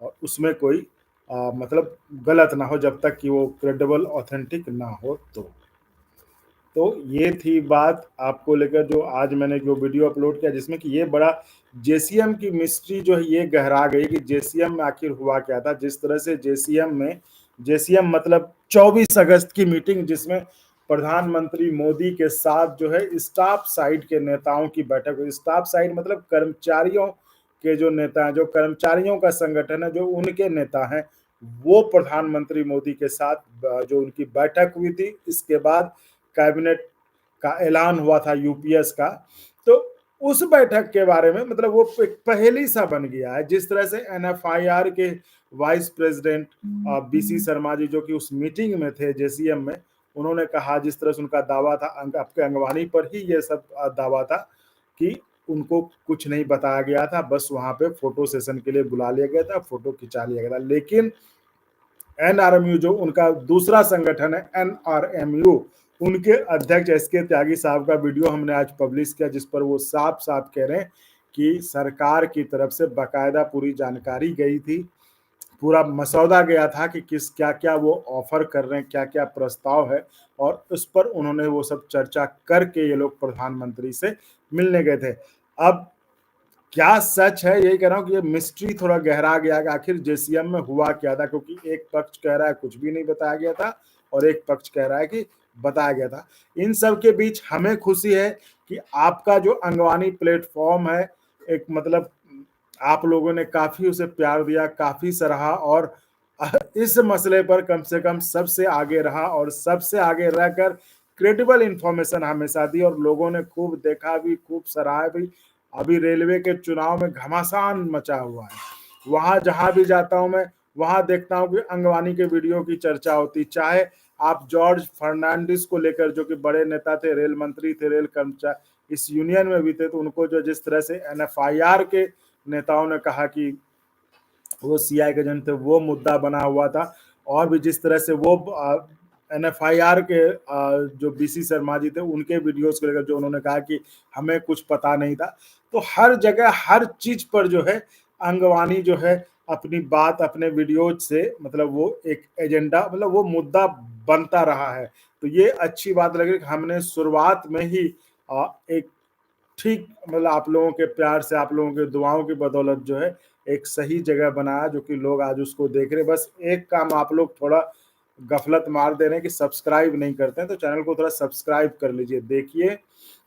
और उसमें कोई मतलब गलत ना हो, जब तक कि वो क्रेडिबल ऑथेंटिक ना हो। तो ये थी बात आपको लेकर, जो आज मैंने जो वीडियो अपलोड किया, जिसमें कि ये बड़ा जेसीएम की मिस्ट्री जो है ये गहरा गई कि जेसीएम में आखिर हुआ क्या था। जिस तरह से जेसीएम मतलब 24 अगस्त की मीटिंग, जिसमें प्रधानमंत्री मोदी के साथ जो है स्टाफ साइड के नेताओं की बैठक हुई। स्टाफ साइड मतलब कर्मचारियों के जो नेता हैं, जो कर्मचारियों का संगठन है, जो उनके नेता हैं, वो प्रधानमंत्री मोदी के साथ जो उनकी बैठक हुई थी। इसके बाद कैबिनेट का ऐलान हुआ था यूपीएस का। तो उस बैठक के बारे में मतलब वो एक पहेली सा बन गया है। जिस तरह से एनएफआईआर के vice president BC Sharma ji, जो कि उस मीटिंग में थे जेसीएम में, उन्होंने कहा, जिस तरह से उनका दावा था, आपके अंगवानी पर ही ये सब दावा था कि उनको कुछ नहीं बताया गया था, बस वहां पे फोटो सेशन के लिए बुला लिया गया था, फोटो खिंचा लिया गया था। लेकिन एनआरएमयू जो उनका दूसरा संगठन है, एनआरएमयू, उनके अध्यक्ष एसके त्यागी साहब का वीडियो हमने आज पब्लिश किया, जिस पर वो साफ साफ कह रहे हैं कि सरकार की तरफ से बाकायदा पूरी जानकारी गई थी, पूरा मसौदा गया था कि किस क्या क्या वो ऑफर कर रहे हैं, क्या क्या प्रस्ताव है, और उस पर उन्होंने वो सब चर्चा करके ये लोग प्रधानमंत्री से मिलने गए थे। अब क्या सच है, यही कह रहा हूँ कि ये मिस्ट्री थोड़ा गहरा गया कि आखिर जेसीएम में हुआ क्या था, क्योंकि एक पक्ष कह रहा है कुछ भी नहीं बताया गया था और एक पक्ष कह रहा है कि बताया गया था। इन सब के बीच हमें खुशी है कि आपका जो अंगवानी प्लेटफॉर्म है, एक मतलब आप लोगों ने काफी उसे प्यार दिया, काफी सराहा और इस मसले पर कम से कम सबसे आगे रहा और सबसे आगे रहकर क्रेडिबल इंफॉर्मेशन हमेशा दी और लोगों ने खूब देखा भी, खूब सराहा भी। अभी रेलवे के चुनाव में घमासान मचा हुआ है, वहां जहां भी जाता हूं मैं, वहां देखता हूं कि अंगवानी के वीडियो की चर्चा होती, चाहे आप जॉर्ज फर्नांडिस को लेकर, जो कि बड़े नेता थे, रेल मंत्री थे, रेल कर्मचारी इस यूनियन में भी थे, तो उनको जो जिस तरह से एनएफआईआर के नेताओं ने कहा कि वो सीआई के एजेंट थे, वो मुद्दा बना हुआ था। और भी जिस तरह से वो एनएफआईआर के जो बीसी शर्मा जी थे, उनके वीडियोस को लेकर जो उन्होंने कहा कि हमें कुछ पता नहीं था। तो हर जगह हर चीज पर जो है अंगवानी जो है अपनी बात अपने वीडियोज से मतलब वो एक एजेंडा मतलब वो मुद्दा बनता रहा है। तो ये अच्छी बात लगी कि हमने शुरुआत में ही एक ठीक मतलब आप लोगों के प्यार से, आप लोगों के दुआओं की बदौलत जो है एक सही जगह बनाया, जो कि लोग आज उसको देख रहे हैं। बस एक काम आप लोग थोड़ा गफलत मार दे रहे हैं कि सब्सक्राइब नहीं करते हैं, तो चैनल को थोड़ा सब्सक्राइब कर लीजिए। देखिए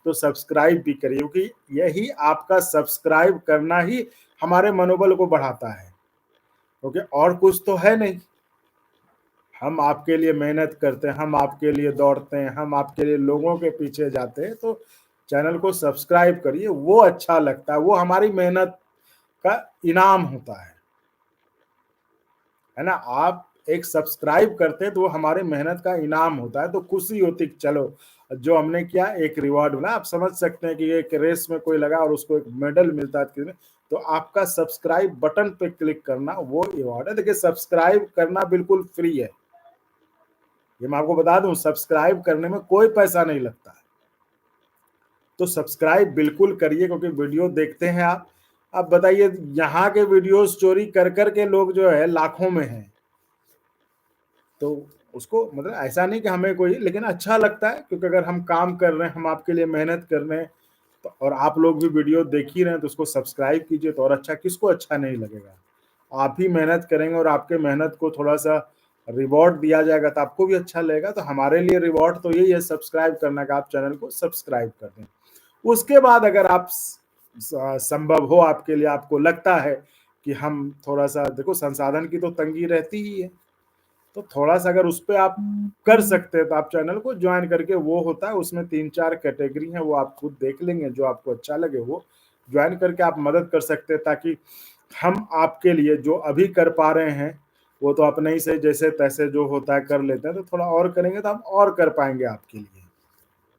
तो सब्सक्राइब भी करिए, क्योंकि यही आपका सब्सक्राइब करना ही हमारे मनोबल को बढ़ाता है, क्योंकि और कुछ तो है नहीं। हम आपके लिए मेहनत करते हैं, हम आपके लिए दौड़ते हैं, हम आपके लिए लोगों के पीछे जाते हैं। तो चैनल को सब्सक्राइब करिए, वो अच्छा लगता है, वो हमारी मेहनत का इनाम होता है ना। आप एक सब्सक्राइब करते हैं तो वो हमारे मेहनत का इनाम होता है, तो खुशी होती कि चलो जो हमने किया एक रिवॉर्ड मिला। आप समझ सकते हैं कि एक रेस में कोई लगा और उसको एक मेडल मिलता है किसी में, तो आपका सब्सक्राइब बटन पे क्लिक करना वो रिवॉर्ड है। देखिए सब्सक्राइब करना बिल्कुल फ्री है, ये मैं आपको बता दूं, सब्सक्राइब करने में कोई पैसा नहीं लगता है। तो सब्सक्राइब बिल्कुल करिए, क्योंकि वीडियो देखते हैं आप। अब बताइए, यहाँ के वीडियोस चोरी कर कर के लोग जो है लाखों में हैं, तो उसको मतलब ऐसा नहीं कि हमें कोई, लेकिन अच्छा लगता है, क्योंकि अगर हम काम कर रहे हैं, हम आपके लिए मेहनत कर रहे हैं, तो और आप लोग भी वीडियो देख ही रहे हैं, तो उसको सब्सक्राइब कीजिए। तो और अच्छा किसको अच्छा नहीं लगेगा। आप ही मेहनत करेंगे और आपके मेहनत को थोड़ा सा रिवॉर्ड दिया जाएगा तो आपको भी अच्छा लगेगा। तो हमारे लिए रिवॉर्ड तो यही है सब्सक्राइब करना, का आप चैनल को सब्सक्राइब कर दें। उसके बाद अगर आप संभव हो आपके लिए, आपको लगता है कि हम थोड़ा सा, देखो संसाधन की तो तंगी रहती ही है, तो थोड़ा सा अगर उस पर आप कर सकते हैं तो आप चैनल को ज्वाइन करके, वो होता है उसमें 3-4 कैटेगरी है, वो आप खुद देख लेंगे, जो आपको अच्छा लगे वो ज्वाइन करके आप मदद कर सकते हैं, ताकि हम आपके लिए जो अभी कर पा रहे हैं वो तो अपने ही से जैसे तैसे जो होता है कर लेते हैं, तो थोड़ा और करेंगे तो हम और कर पाएंगे आपके लिए,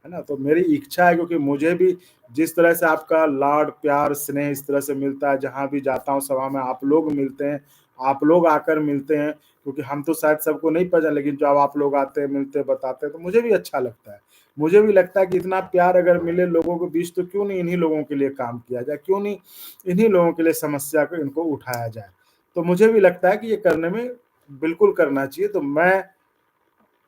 है ना। तो मेरी इच्छा है, क्योंकि मुझे भी जिस तरह से आपका लाड प्यार स्नेह इस तरह से मिलता है, जहां भी जाता हूँ सभा में आप लोग मिलते हैं, आप लोग आकर मिलते हैं, क्योंकि हम तो शायद सबको नहीं पहचान, लेकिन जब आप लोग आते हैं, मिलते, बताते हैं, तो मुझे भी अच्छा लगता है। मुझे भी लगता है कि इतना प्यार अगर मिले लोगों के बीच, तो क्यों नहीं इन्हीं लोगों के लिए काम किया जाए, क्यों नहीं इन्हीं लोगों के लिए समस्या को इनको उठाया जाए। तो मुझे भी लगता है कि ये करने में बिल्कुल करना चाहिए। तो मैं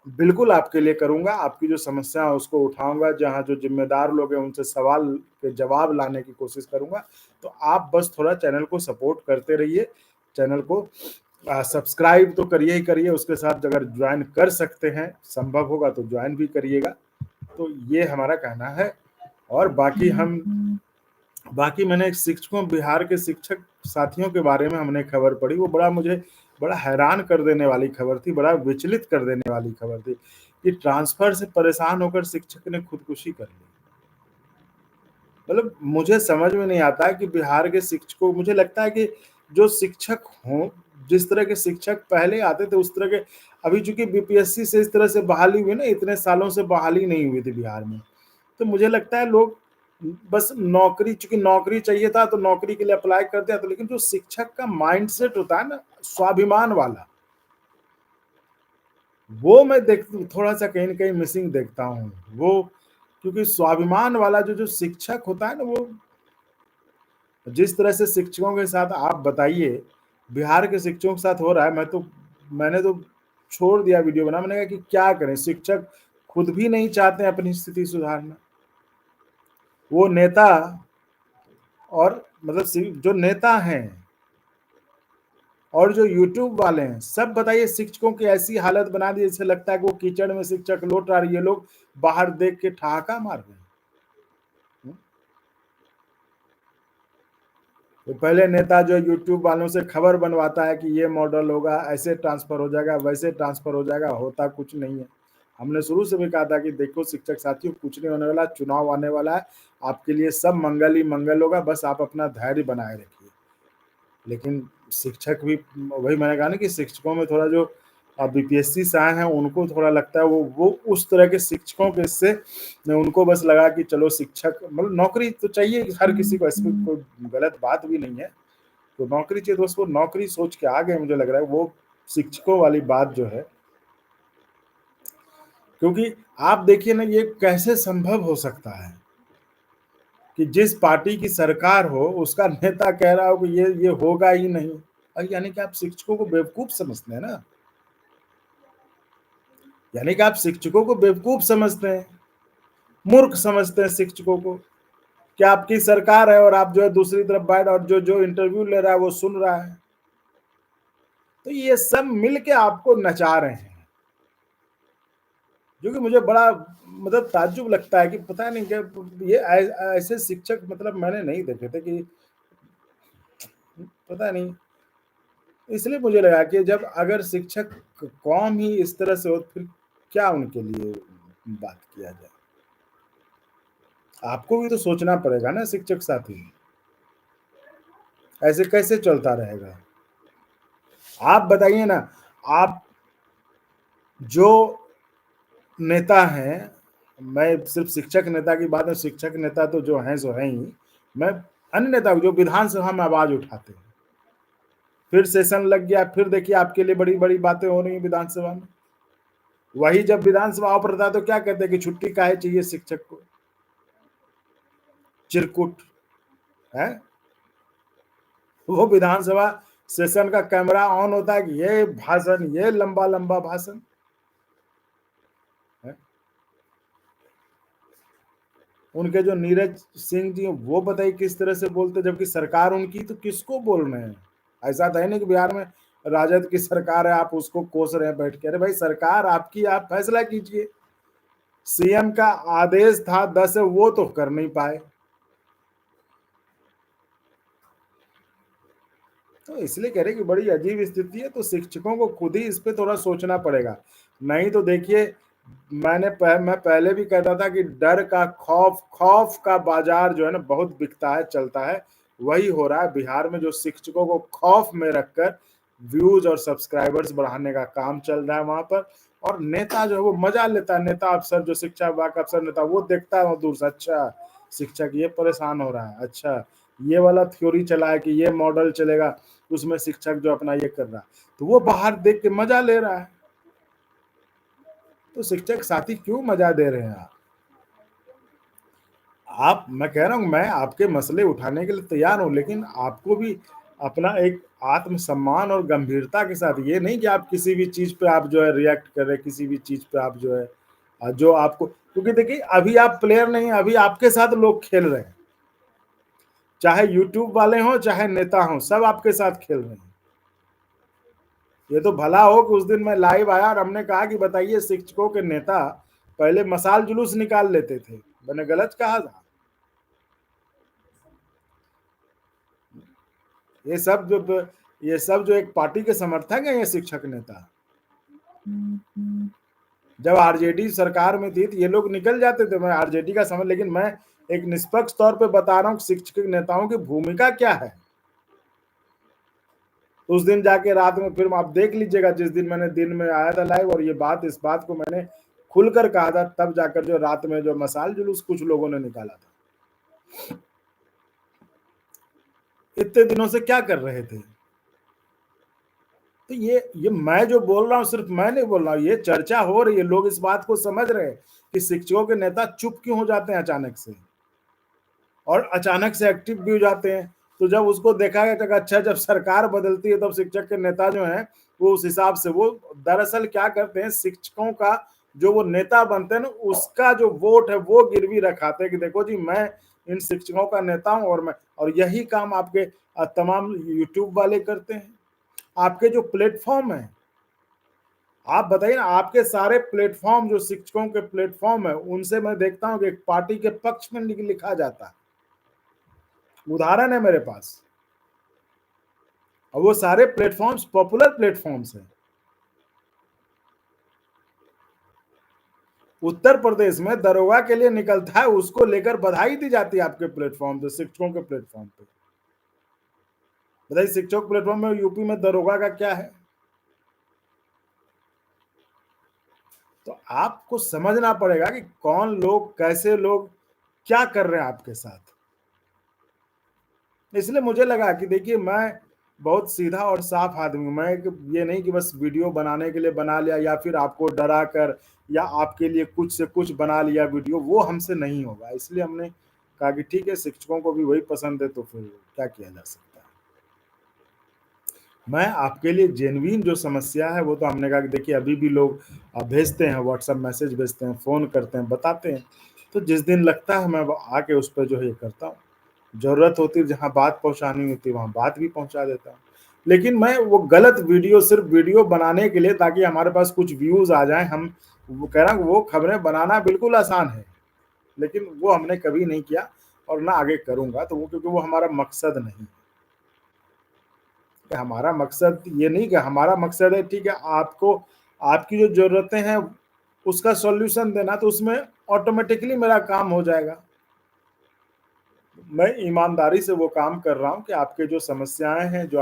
बिल्कुल आपके लिए करूँगा, आपकी जो समस्या है उसको उठाऊँगा, जहाँ जो ज़िम्मेदार लोग हैं उनसे सवाल के जवाब लाने की कोशिश करूँगा। तो आप बस थोड़ा चैनल को सपोर्ट करते रहिए, चैनल को सब्सक्राइब तो करिए ही करिए, उसके साथ अगर ज्वाइन कर सकते हैं, संभव होगा तो ज्वाइन भी करिएगा। तो ये हमारा कहना है। और बाकी मैंने एक शिक्षकों, बिहार के शिक्षक साथियों के बारे में हमने खबर पढ़ी, वो बड़ा मुझे बड़ा हैरान कर देने वाली खबर थी, बड़ा विचलित कर देने वाली खबर थी कि ट्रांसफर से परेशान होकर शिक्षक ने खुदकुशी कर ली। मतलब मुझे समझ में नहीं आता है कि बिहार के शिक्षकों, मुझे लगता है कि जो शिक्षक हों, जिस तरह के शिक्षक पहले आते थे उस तरह के, अभी चूंकि बीपीएससी से इस तरह से बहाली हुई ना, इतने सालों से बहाली नहीं हुई थी बिहार में, तो मुझे लगता है लोग बस नौकरी, चूंकि नौकरी चाहिए था तो नौकरी के लिए अप्लाई कर दिया, तो लेकिन जो शिक्षक का माइंडसेट होता है ना स्वाभिमान वाला, वो मैं देख थोड़ा सा कहीं ना कहीं मिसिंग देखता हूँ वो। क्योंकि स्वाभिमान वाला जो जो शिक्षक होता है ना, वो जिस तरह से शिक्षकों के साथ आप बताइए, बिहार के शिक्षकों के साथ हो रहा है, मैंने तो छोड़ दिया वीडियो बना। मैंने कहा कि क्या करें, शिक्षक खुद भी नहीं चाहते अपनी स्थिति सुधारना, वो नेता और मतलब जो नेता हैं और जो यूट्यूब वाले हैं, सब बताइए शिक्षकों की ऐसी हालत बना दी जैसे लगता है कि वो कीचड़ में शिक्षक लौट रहा है, ये लोग बाहर देख के ठहाका मार रहे हैं। तो पहले नेता जो यूट्यूब वालों से खबर बनवाता है कि ये मॉडल होगा, ऐसे ट्रांसफर हो जाएगा, वैसे ट्रांसफर हो जाएगा, होता कुछ नहीं है। हमने शुरू से भी कहा था कि देखो शिक्षक साथियों, कुछ नहीं होने वाला, चुनाव आने वाला है, आपके लिए सब मंगल ही मंगल होगा, बस आप अपना धैर्य बनाए रखिए। लेकिन शिक्षक भी, वही मैंने कहा ना कि शिक्षकों में थोड़ा जो बीपीएससी से आए हैं उनको थोड़ा लगता है वो उस तरह के शिक्षकों के इससे उनको बस लगा कि चलो शिक्षक, मतलब नौकरी तो चाहिए हर किसी को, इसमें कोई गलत बात भी नहीं है, तो नौकरी चाहिए, तो बस वो नौकरी सोच के आ गए, मुझे लग रहा है वो शिक्षकों वाली बात जो है। क्योंकि आप देखिए ना, ये कैसे संभव हो सकता है कि जिस पार्टी की सरकार हो उसका नेता कह रहा हो कि ये होगा ही नहीं, और यानी कि आप शिक्षकों को बेवकूफ समझते हैं ना, यानी कि आप शिक्षकों को बेवकूफ समझते हैं, मूर्ख समझते हैं शिक्षकों को, कि आपकी सरकार है और आप जो है दूसरी तरफ बैठ और जो जो इंटरव्यू ले रहा है वो सुन रहा है, तो ये सब मिलके आपको नचा रहे हैं। जो कि मुझे बड़ा मतलब ताज्जुब लगता है कि पता नहीं क्या ये ऐसे शिक्षक मतलब मैंने नहीं देखे थे कि, पता नहीं, इसलिए मुझे लगा कि जब अगर शिक्षक कौम ही इस तरह से हो फिर क्या उनके लिए बात किया जाए। आपको भी तो सोचना पड़ेगा ना शिक्षक साथी, ऐसे कैसे चलता रहेगा। आप बताइए ना, आप जो नेता हैं, मैं सिर्फ शिक्षक नेता की बात है, शिक्षक नेता तो जो हैं सो हैं ही, मैं अन्य नेता जो विधानसभा में आवाज उठाते हैं, फिर सेशन लग गया, फिर देखिए आपके लिए बड़ी बड़ी बातें हो रही हैं विधानसभा में, वही जब विधानसभा पर था तो क्या कहते हैं कि छुट्टी काहे चाहिए शिक्षक को, चिरकुट है। वो विधानसभा सेशन का कैमरा ऑन होता है कि ये भाषण, ये लंबा लंबा भाषण है। उनके जो नीरज सिंह जी वो बताइए किस तरह से बोलते, जबकि सरकार उनकी, तो किसको बोल रहे हैं। ऐसा तो है नहीं कि बिहार में राजद की सरकार है आप उसको कोस रहे हैं बैठ के, अरे भाई सरकार आपकी, आप फैसला कीजिए। सीएम का आदेश था 10 वो तो कर नहीं पाए, तो इसलिए कह रहे कि बड़ी अजीब स्थिति है, तो शिक्षकों को खुद ही इस पे थोड़ा सोचना पड़ेगा। नहीं तो देखिए, मैं पहले भी कहता था कि डर का खौफ, खौफ का बाजार जो है ना बहुत बिकता है, चलता है, वही हो रहा है बिहार में, जो शिक्षकों को खौफ में रखकर व्यूज और सब्सक्राइबर्स बढ़ाने का काम चल रहा है वहां पर। और नेता जो है वो मजा लेता है, नेता अफसर जो शिक्षा विभाग का अफसर नेता, वो देखता है वहां दूर से, अच्छा शिक्षक ये परेशान हो रहा है, अच्छा ये वाला थ्योरी चला है कि ये मॉडल चलेगा, उसमें शिक्षक जो अपना ये कर रहा है, तो वो बाहर देख के मजा ले रहा है। तो शिक्षक साथी क्यों मजा दे रहे हैं आप, मैं कह रहा हूं मैं आपके मसले उठाने के लिए तैयार हूं, लेकिन आपको भी अपना एक आत्मसम्मान और गंभीरता के साथ, ये नहीं कि आप किसी भी चीज पे आप जो है रिएक्ट कर रहे, किसी भी चीज पे आप जो है जो आपको, क्योंकि देखिए अभी आप प्लेयर नहीं, अभी आपके साथ लोग खेल रहे हैं, चाहे यूट्यूब वाले हों चाहे नेता हों, सब आपके साथ खेल रहे हैं। ये तो भला हो कि उस दिन मैं लाइव आया और हमने कहा कि बताइए शिक्षकों के नेता पहले मसाल जुलूस निकाल लेते थे, मैंने गलत कहा था। ये सब जो ये सब जो एक पार्टी के समर्थक है, ये शिक्षक नेता, जब आरजेडी सरकार में थी तो ये लोग निकल जाते थे, मैं आरजेडी का समझ, लेकिन मैं एक निष्पक्ष तौर पे बता रहा हूँ शिक्षक नेताओं की भूमिका क्या है। उस दिन जाके रात में फिर आप देख लीजिएगा, जिस दिन मैंने दिन में आया था लाइव और ये बात, इस बात को मैंने खुलकर कहा था, तब जाकर जो रात में जो मसाल जुलूस कुछ लोगों ने निकाला था। इतने दिनों से क्या कर रहे थे। तो ये मैं जो बोल रहा हूँ सिर्फ मैं नहीं बोल रहा हूँ, ये चर्चा हो रही है, लोग इस बात को समझ रहे हैं कि शिक्षकों के नेता चुप क्यों हो जाते हैं अचानक से, और अचानक से एक्टिव भी हो जाते हैं। तो जब उसको देखा गया कि अच्छा जब सरकार बदलती है तब शिक्षक के नेता जो हैं वो उस हिसाब से, वो दरअसल क्या करते हैं, शिक्षकों का जो वो नेता बनते हैं ना उसका जो वोट है वो गिरवी रखाते हैं कि देखो जी मैं इन शिक्षकों का नेता हूं और मैं, और यही काम आपके तमाम यूट्यूब वाले करते हैं। आपके जो प्लेटफॉर्म है, आप बताइए ना, आपके सारे प्लेटफॉर्म जो शिक्षकों के प्लेटफॉर्म है, उनसे मैं देखता हूं कि एक पार्टी के पक्ष में लिखा जाता है। उदाहरण है मेरे पास, और वो सारे प्लेटफॉर्म्स पॉपुलर प्लेटफॉर्म्स हैं। उत्तर प्रदेश में दरोगा के लिए निकलता है, उसको लेकर बधाई दी जाती है आपके प्लेटफॉर्म पे, शिक्षकों के प्लेटफॉर्म पे। बताइए शिक्षक प्लेटफॉर्म में यूपी में दरोगा का क्या है? तो आपको समझना पड़ेगा कि कौन लोग, कैसे लोग, क्या कर रहे हैं आपके साथ। इसलिए मुझे लगा कि देखिए, मैं बहुत सीधा और साफ आदमी हूं। मैं ये नहीं कि बस वीडियो बनाने के लिए बना लिया या फिर आपको डरा कर या आपके लिए कुछ से कुछ बना लिया वीडियो, वो हमसे नहीं होगा। इसलिए हमने कहा कि ठीक है, शिक्षकों को भी वही पसंद है तो फिर क्या किया जा सकता है। मैं आपके लिए जेन्युइन जो समस्या है वो तो हमने कहा कि देखिए, अभी भी लोग भेजते हैं, व्हाट्सएप मैसेज भेजते हैं, फ़ोन करते हैं, बताते हैं। तो जिस दिन लगता है मैं आके उस पर जो है ये करता हूँ। ज़रूरत होती है, जहाँ बात पहुँचानी होती है वहाँ बात भी पहुँचा देता हूँ। लेकिन मैं वो गलत वीडियो सिर्फ़ वीडियो बनाने के लिए, ताकि हमारे पास कुछ व्यूज़ आ जाएँ, हम वो कह रहा हूँ, वो खबरें बनाना बिल्कुल आसान है, लेकिन वो हमने कभी नहीं किया और ना आगे करूँगा। तो वो, क्योंकि वो हमारा मकसद नहीं है। कि हमारा मकसद ये नहीं, कि हमारा मकसद है ठीक है, आपको आपकी जो ज़रूरतें हैं उसका सॉल्यूशन देना, तो उसमें ऑटोमेटिकली मेरा काम हो जाएगा। मैं ईमानदारी से वो काम कर रहा हूँ कि आपके जो समस्याएँ हैं, जो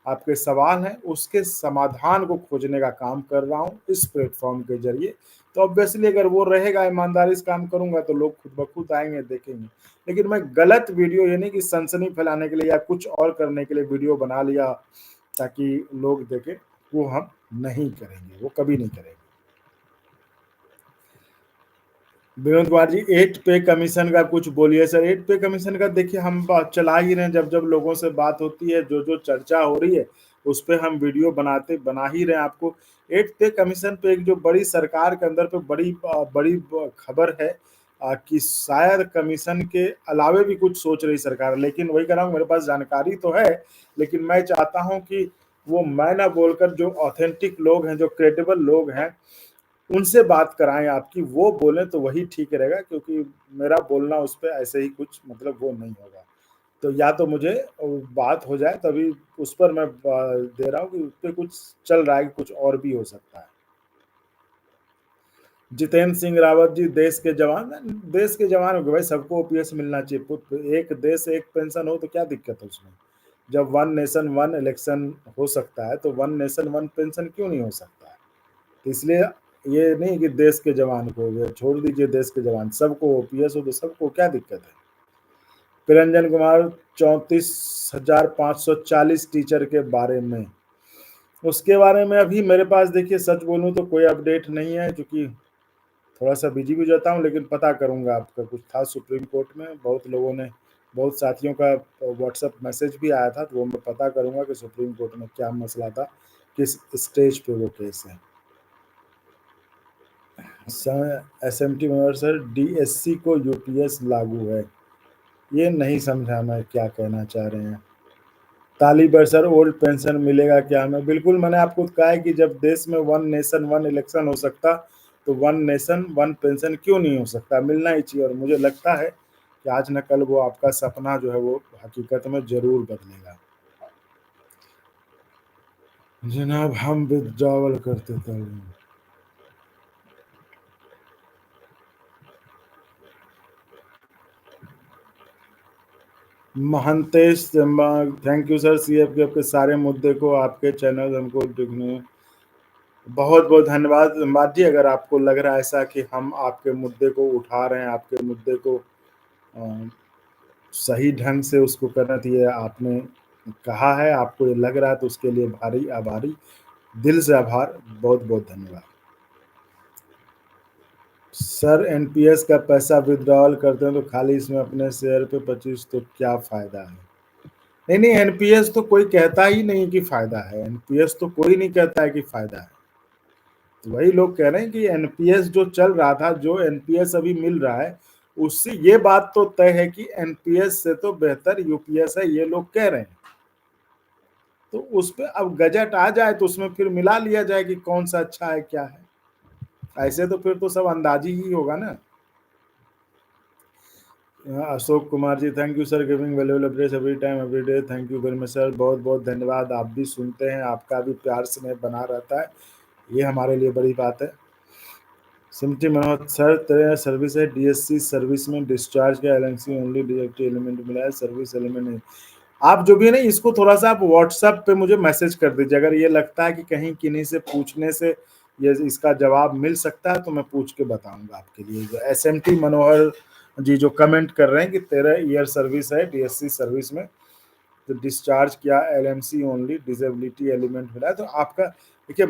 आपके सवाल हैं, उसके समाधान को खोजने का काम कर रहा हूँ इस प्लेटफ़ॉर्म के ज़रिए। तो ऑब्वियसली अगर वो रहेगा, ईमानदारी से काम करूँगा, तो लोग खुद ब खुद आएँगे, देखेंगे। लेकिन मैं गलत वीडियो, ये नहीं कि सनसनी फैलाने के लिए या कुछ और करने के लिए वीडियो बना लिया ताकि लोग देखें, वो हम नहीं करेंगे, वो कभी नहीं करेंगे। विनोद कुमार जी, 8 पे कमीशन का कुछ बोलिए सर। 8 पे कमीशन का देखिए, हम चला ही रहे हैं, जब जब लोगों से बात होती है, जो जो चर्चा हो रही है, उस पे हम वीडियो बना ही रहे हैं आपको। 8 पे कमीशन पे एक जो बड़ी सरकार के अंदर पे बड़ी खबर है, कि शायद कमीशन के अलावे भी कुछ सोच रही सरकार। लेकिन वही कह रहा हूँ, मेरे पास जानकारी तो है, लेकिन मैं चाहता हूँ कि वो मैं ना बोलकर, जो ऑथेंटिक लोग हैं, जो क्रेडिबल लोग हैं, उनसे बात कराएँ आपकी, वो बोलें तो वही ठीक रहेगा, क्योंकि मेरा बोलना उस पे ऐसे ही कुछ मतलब वो नहीं होगा। तो या तो मुझे बात हो जाए, तभी उस पर मैं दे रहा हूँ कि उस पे कुछ चल रहा है, कि कुछ और भी हो सकता है। जितेंद्र सिंह रावत जी, देश के जवान हो गए भाई, सबको ओपीएस मिलना चाहिए। एक देश एक पेंशन हो तो क्या दिक्कत है उसमें? जब वन नेशन वन इलेक्शन हो सकता है, तो वन नेशन वन पेंशन क्यों नहीं हो सकता है? तो इसलिए ये नहीं कि देश के जवान को हो गया, छोड़ दीजिए देश के जवान, सबको ओपीएस हो तो सबको क्या दिक्कत है? प्रिरंजन कुमार, 34,540 टीचर के बारे में, उसके बारे में अभी मेरे पास देखिए, सच बोलूं तो कोई अपडेट नहीं है, क्योंकि थोड़ा सा बिजी भी जाता हूँ। लेकिन पता करूंगा, आपका कुछ था सुप्रीम कोर्ट में, बहुत साथियों का व्हाट्सएप मैसेज भी आया था, तो वो मैं पता करूंगा कि सुप्रीम कोर्ट में क्या मसला था, किस स्टेज पे वो केस है। एसएमटी मेंबर सर, डीएससी को यूपीएस लागू है, ये नहीं समझा मैं क्या कहना चाह रहे हैं। तालीबर सर, ओल्ड पेंशन मिलेगा क्या हमें? बिल्कुल, मैंने आपको कहा है कि जब देश में वन नेशन वन इलेक्शन हो सकता, तो वन नेशन वन पेंशन क्यों नहीं हो सकता? मिलना ही चाहिए। और मुझे लगता है कि आज न कल वो आपका सपना जो है वो हकीकत में जरूर बदलेगा। जनाब, हम विड्रॉवल करते थे। Mahantesh, thank you sir, CF के सारे मुद्दे को आपके चैनल हमको दिखने, बहुत बहुत धन्यवाद धनबाद जी। अगर आपको लग रहा है ऐसा कि हम आपके मुद्दे को उठा रहे हैं, आपके मुद्दे को अ, सही ढंग से उसको करना चाहिए, आपने कहा है, आपको ये लग रहा है, तो उसके लिए भारी आभारी, दिल से आभार, बहुत बहुत धन्यवाद। सर, एनपीएस का पैसा विड्रॉल करते हैं तो खाली इसमें अपने शेयर पे 25, तो क्या फायदा है? नहीं नहीं, एनपीएस तो कोई कहता ही नहीं कि फायदा है, एनपीएस तो कोई नहीं कहता है कि फायदा है। तो वही लोग कह रहे हैं कि एनपीएस जो चल रहा था, जो एनपीएस अभी मिल रहा है, उससे ये बात तो तय है कि एनपीएस से तो बेहतर यूपीएस है, ये लोग कह रहे हैं। तो उस पे अब गजट आ जाए तो उसमें फिर मिला लिया जाए कि कौन सा अच्छा है क्या है। ऐसे तो फिर तो सब अंदाजी ही होगा ना। Ashok Kumar ji, thank you sir giving valuable updates every time every day, thank you very much sir, बहुत बहुत धन्यवाद। आप भी सुनते हैं, आपका भी प्यार स्नेह बना रहता है, ये हमारे लिए बड़ी बात है। सिमटी मनोहर सर, तेरे सर्विस है डीएससी सर्विस में डिस्चार्ज का एलएनसी ओनली डिडक्टिव एलिमेंट मिला है, सर्विस एलिमेंट नहीं। आप जो भी है ना, इसको थोड़ा सा आप व्हाट्सएप पे मुझे मैसेज कर दीजिए, अगर ये लगता है कि कहीं किन्हीं से पूछने से ये इसका जवाब मिल सकता है तो मैं पूछ के बताऊंगा आपके लिए। जो एसएमटी मनोहर जी जो कमेंट कर रहे हैं कि 13 ईयर सर्विस है डीएससी सर्विस में, तो डिस्चार्ज किया एलएमसी ओनली डिसेबिलिटी एलिमेंट मिला है, तो आपका देखिए,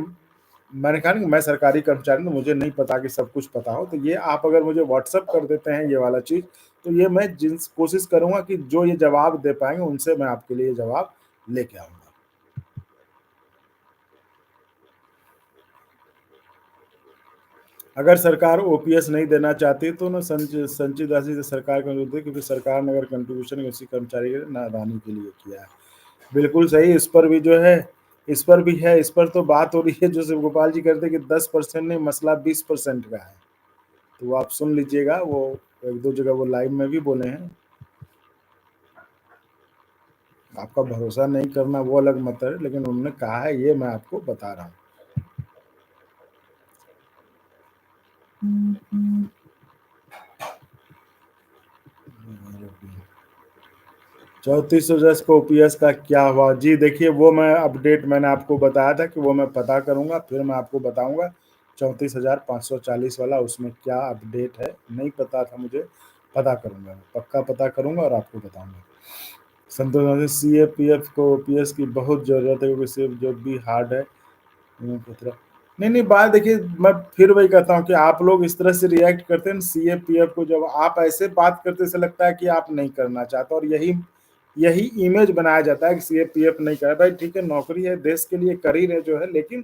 मैंने कहा ना मैं सरकारी कर्मचारी हूँ, मुझे नहीं पता कि सब कुछ पता हो, तो ये आप अगर मुझे व्हाट्सअप कर देते हैं ये वाला चीज़, तो ये मैं जिन कोशिश करूंगा कि जो ये जवाब दे पाएंगे उनसे मैं आपके लिए जवाब लेके आऊंगा। अगर सरकार ओपीएस नहीं देना चाहती तो ना संचित राशि से सरकार को अनुरोध है, क्योंकि सरकार ने अगर कंट्रीब्यूशन उसी कर्मचारी के नादानी के लिए किया है। बिल्कुल सही, इस पर भी जो है, इस पर भी है, इस पर तो बात हो रही है जो शिव गोपाल जी करते कि 10% नहीं, मसला 20% का है। तो वो आप सुन लीजिएगा, वो एक दो जगह वो लाइव में भी बोले हैं। आपका भरोसा नहीं करना वो अलग मत है, लेकिन उन्होंने कहा है, ये मैं आपको बता रहा हूँ। 3410 को ओपीएस का क्या हुआ जी? देखिए, वो मैं अपडेट मैंने आपको बताया था कि वो मैं पता करूंगा, फिर मैं आपको बताऊंगा 34,540 वाला उसमें क्या अपडेट है, नहीं पता था मुझे, पता करूंगा, पक्का पता करूंगा और आपको बताऊंगा। संतोष, सीएपीएफ को ओपीएस की बहुत जरूरत है, क्योंकि सिर्फ जब भी हार्ड है खतरा। नहीं नहीं, बात देखिए, मैं फिर वही कहता हूँ कि आप लोग इस तरह से रिएक्ट करते हैं सीएपीएफ को, जब आप ऐसे बात करते से लगता है कि आप नहीं करना चाहते, और यही यही इमेज बनाया जाता है कि सीएपीएफ नहीं कर भाई, ठीक है नौकरी है देश के लिए कर ही रहे जो है, लेकिन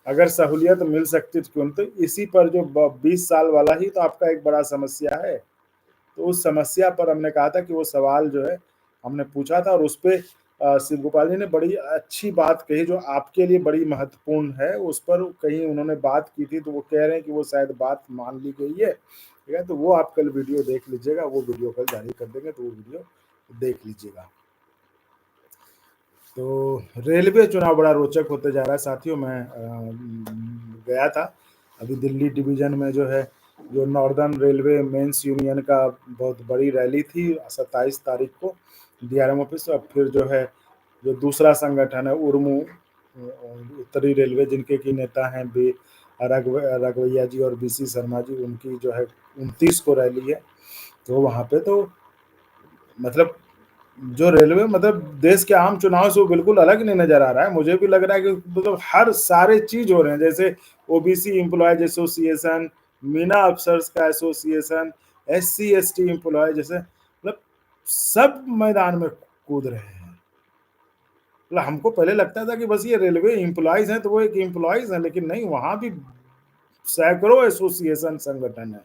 अगर सहूलियत मिल सकती तो क्यों। तो इसी पर जो 20 साल वाला ही तो आपका एक बड़ा समस्या है, तो उस समस्या पर हमने कहा था कि वो सवाल जो है हमने पूछा था, और उस पर शिव गोपाल जी ने बड़ी अच्छी बात कही जो आपके लिए बड़ी महत्वपूर्ण है, उस पर कहीं उन्होंने बात की थी, तो वो कह रहे हैं कि वो शायद बात मान ली गई है, ठीक है। तो वो आप कल वीडियो देख लीजिएगा, वो वीडियो कल जारी कर देंगे, तो वो वीडियो देख लीजिएगा। तो रेलवे चुनाव बड़ा रोचक होते जा रहा है साथियों। मैं गया था अभी दिल्ली डिवीजन में, जो है जो नॉर्दर्न रेलवे मेंस यूनियन का बहुत बड़ी रैली थी 27 तारीख को डीआरएम ऑफिस, और फिर जो है जो दूसरा संगठन है उर्मू उत्तरी रेलवे, जिनके की नेता हैं बी राघवैया जी और बीसी शर्मा जी, उनकी जो है 29 को रैली है। तो वहाँ पे तो मतलब जो रेलवे मतलब देश के आम चुनाव से वो बिल्कुल अलग नहीं नजर आ रहा है। मुझे भी लग रहा है कि मतलब हर सारे चीज हो रहे हैं, जैसे OBC employees association, Meena officers का एसोसिएशन, एससी एसटी एम्प्लॉय, जैसे मतलब सब मैदान में कूद रहे हैं। मतलब हमको पहले लगता था कि बस ये रेलवे एम्प्लॉयज हैं तो वो एक एम्प्लॉयज हैं, लेकिन नहीं, वहां भी सैकड़ों एसोसिएशन संगठन है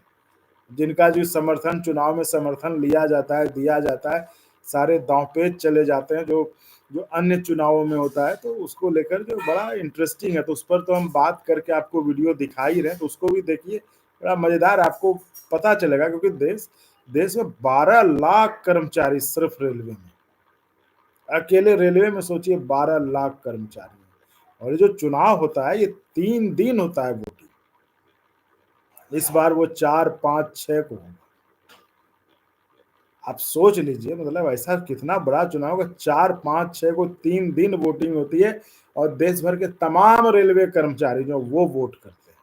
जिनका जो समर्थन चुनाव में समर्थन लिया जाता है, दिया जाता है, सारे दांवपेच चले जाते हैं जो जो अन्य चुनावों में होता है, तो उसको लेकर जो बड़ा इंटरेस्टिंग है। तो उस पर तो हम बात करके आपको वीडियो दिखा ही रहे हैं, तो उसको भी देखिए, बड़ा मजेदार आपको पता चलेगा, क्योंकि देश देश में 12 लाख कर्मचारी सिर्फ रेलवे में, अकेले रेलवे में सोचिए 12 लाख कर्मचारी हैं। और ये जो चुनाव होता है ये 3 दिन होता है वोटिंग, इस बार वो 4 5 6 को होगा। आप सोच लीजिए, मतलब ऐसा कितना बड़ा चुनाव का 4 5 6 को 3 दिन वोटिंग होती है, और देश भर के तमाम रेलवे कर्मचारी जो वो वोट करते हैं।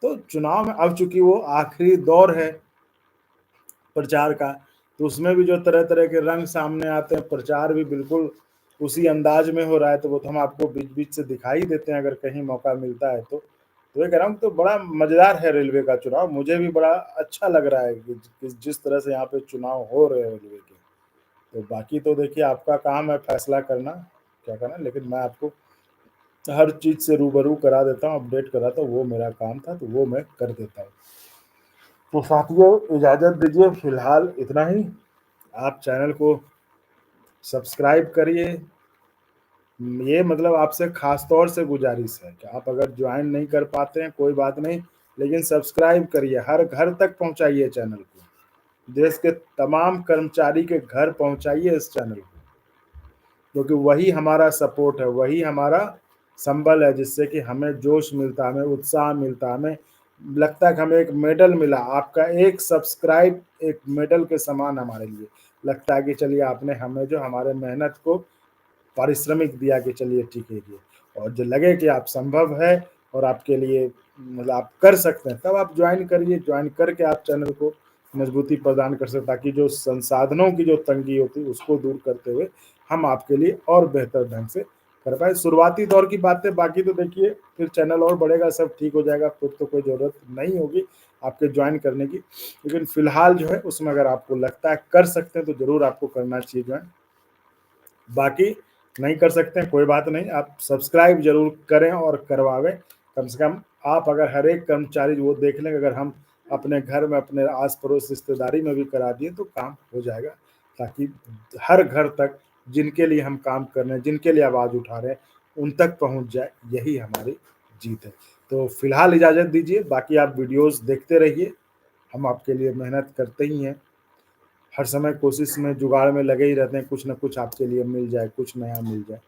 तो चुनाव में अब चूंकि वो आखिरी दौर है प्रचार का, तो उसमें भी जो तरह तरह के रंग सामने आते हैं, प्रचार भी बिल्कुल उसी अंदाज में हो रहा है, तो वो तो हम आपको बीच बीच से दिखाई देते हैं अगर कहीं मौका मिलता है तो ये कह रहा हूँ, तो बड़ा मजेदार है रेलवे का चुनाव। मुझे भी बड़ा अच्छा लग रहा है कि जिस तरह से यहाँ पे चुनाव हो रहे हैं रेलवे के। तो बाकी तो देखिए, आपका काम है फैसला करना क्या करना, लेकिन मैं आपको हर चीज से रूबरू करा देता हूँ, अपडेट कराता हूँ, वो मेरा काम था, तो वो मैं कर देता हूँ। तो साथियों इजाज़त दीजिए, फिलहाल इतना ही। आप चैनल को सब्सक्राइब करिए। ये मतलब आपसे ख़ास तौर से गुज़ारिश है कि आप अगर जॉइन नहीं कर पाते हैं कोई बात नहीं, लेकिन सब्सक्राइब करिए, हर घर तक पहुँचाइए चैनल को। देश के तमाम कर्मचारी के घर पहुँचाइए इस चैनल को, क्योंकि वही हमारा सपोर्ट है, वही हमारा संबल है, जिससे कि हमें जोश मिलता है, हमें उत्साह मिलता है, हमें लगता है कि हमें एक मेडल मिला। आपका एक सब्सक्राइब एक मेडल के समान हमारे लिए लगता है कि चलिए आपने हमें जो हमारे मेहनत को पारिश्रमिक दिया कि चलिए ठीक है ये, और जो लगे कि आप संभव है और आपके लिए मतलब आप कर सकते हैं, तब आप ज्वाइन करिए। ज्वाइन करके आप चैनल को मजबूती प्रदान कर सकते, ताकि जो संसाधनों की जो तंगी होती है उसको दूर करते हुए हम आपके लिए और बेहतर ढंग से कर पाए। शुरुआती दौर की बातें, बाकी तो देखिए फिर चैनल और बढ़ेगा, सब ठीक हो जाएगा, फिर तो कोई ज़रूरत नहीं होगी आपके ज्वाइन करने की। लेकिन फिलहाल जो है उसमें अगर आपको लगता है कर सकते हैं तो ज़रूर आपको करना चाहिए ज्वाइन। बाकी नहीं कर सकते हैं कोई बात नहीं, आप सब्सक्राइब जरूर करें और करवावें। कम से कम आप अगर हर एक कर्मचारी वो देख लें, अगर हम अपने घर में अपने आस पड़ोस रिश्तेदारी में भी करा दिए तो काम हो जाएगा, ताकि हर घर तक जिनके लिए हम काम कर रहे हैं, जिनके लिए आवाज़ उठा रहे हैं, उन तक पहुंच जाए, यही हमारी जीत है। तो फिलहाल इजाज़त दीजिए, बाकी आप वीडियोस देखते रहिए, हम आपके लिए मेहनत करते ही हैं, हर समय कोशिश में जुगाड़ में लगे ही रहते हैं, कुछ ना कुछ आपके लिए मिल जाए, कुछ नया मिल जाए,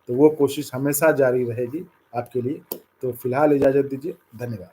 तो वो कोशिश हमेशा जारी रहेगी आपके लिए। तो फिलहाल इजाज़त दीजिए, धन्यवाद।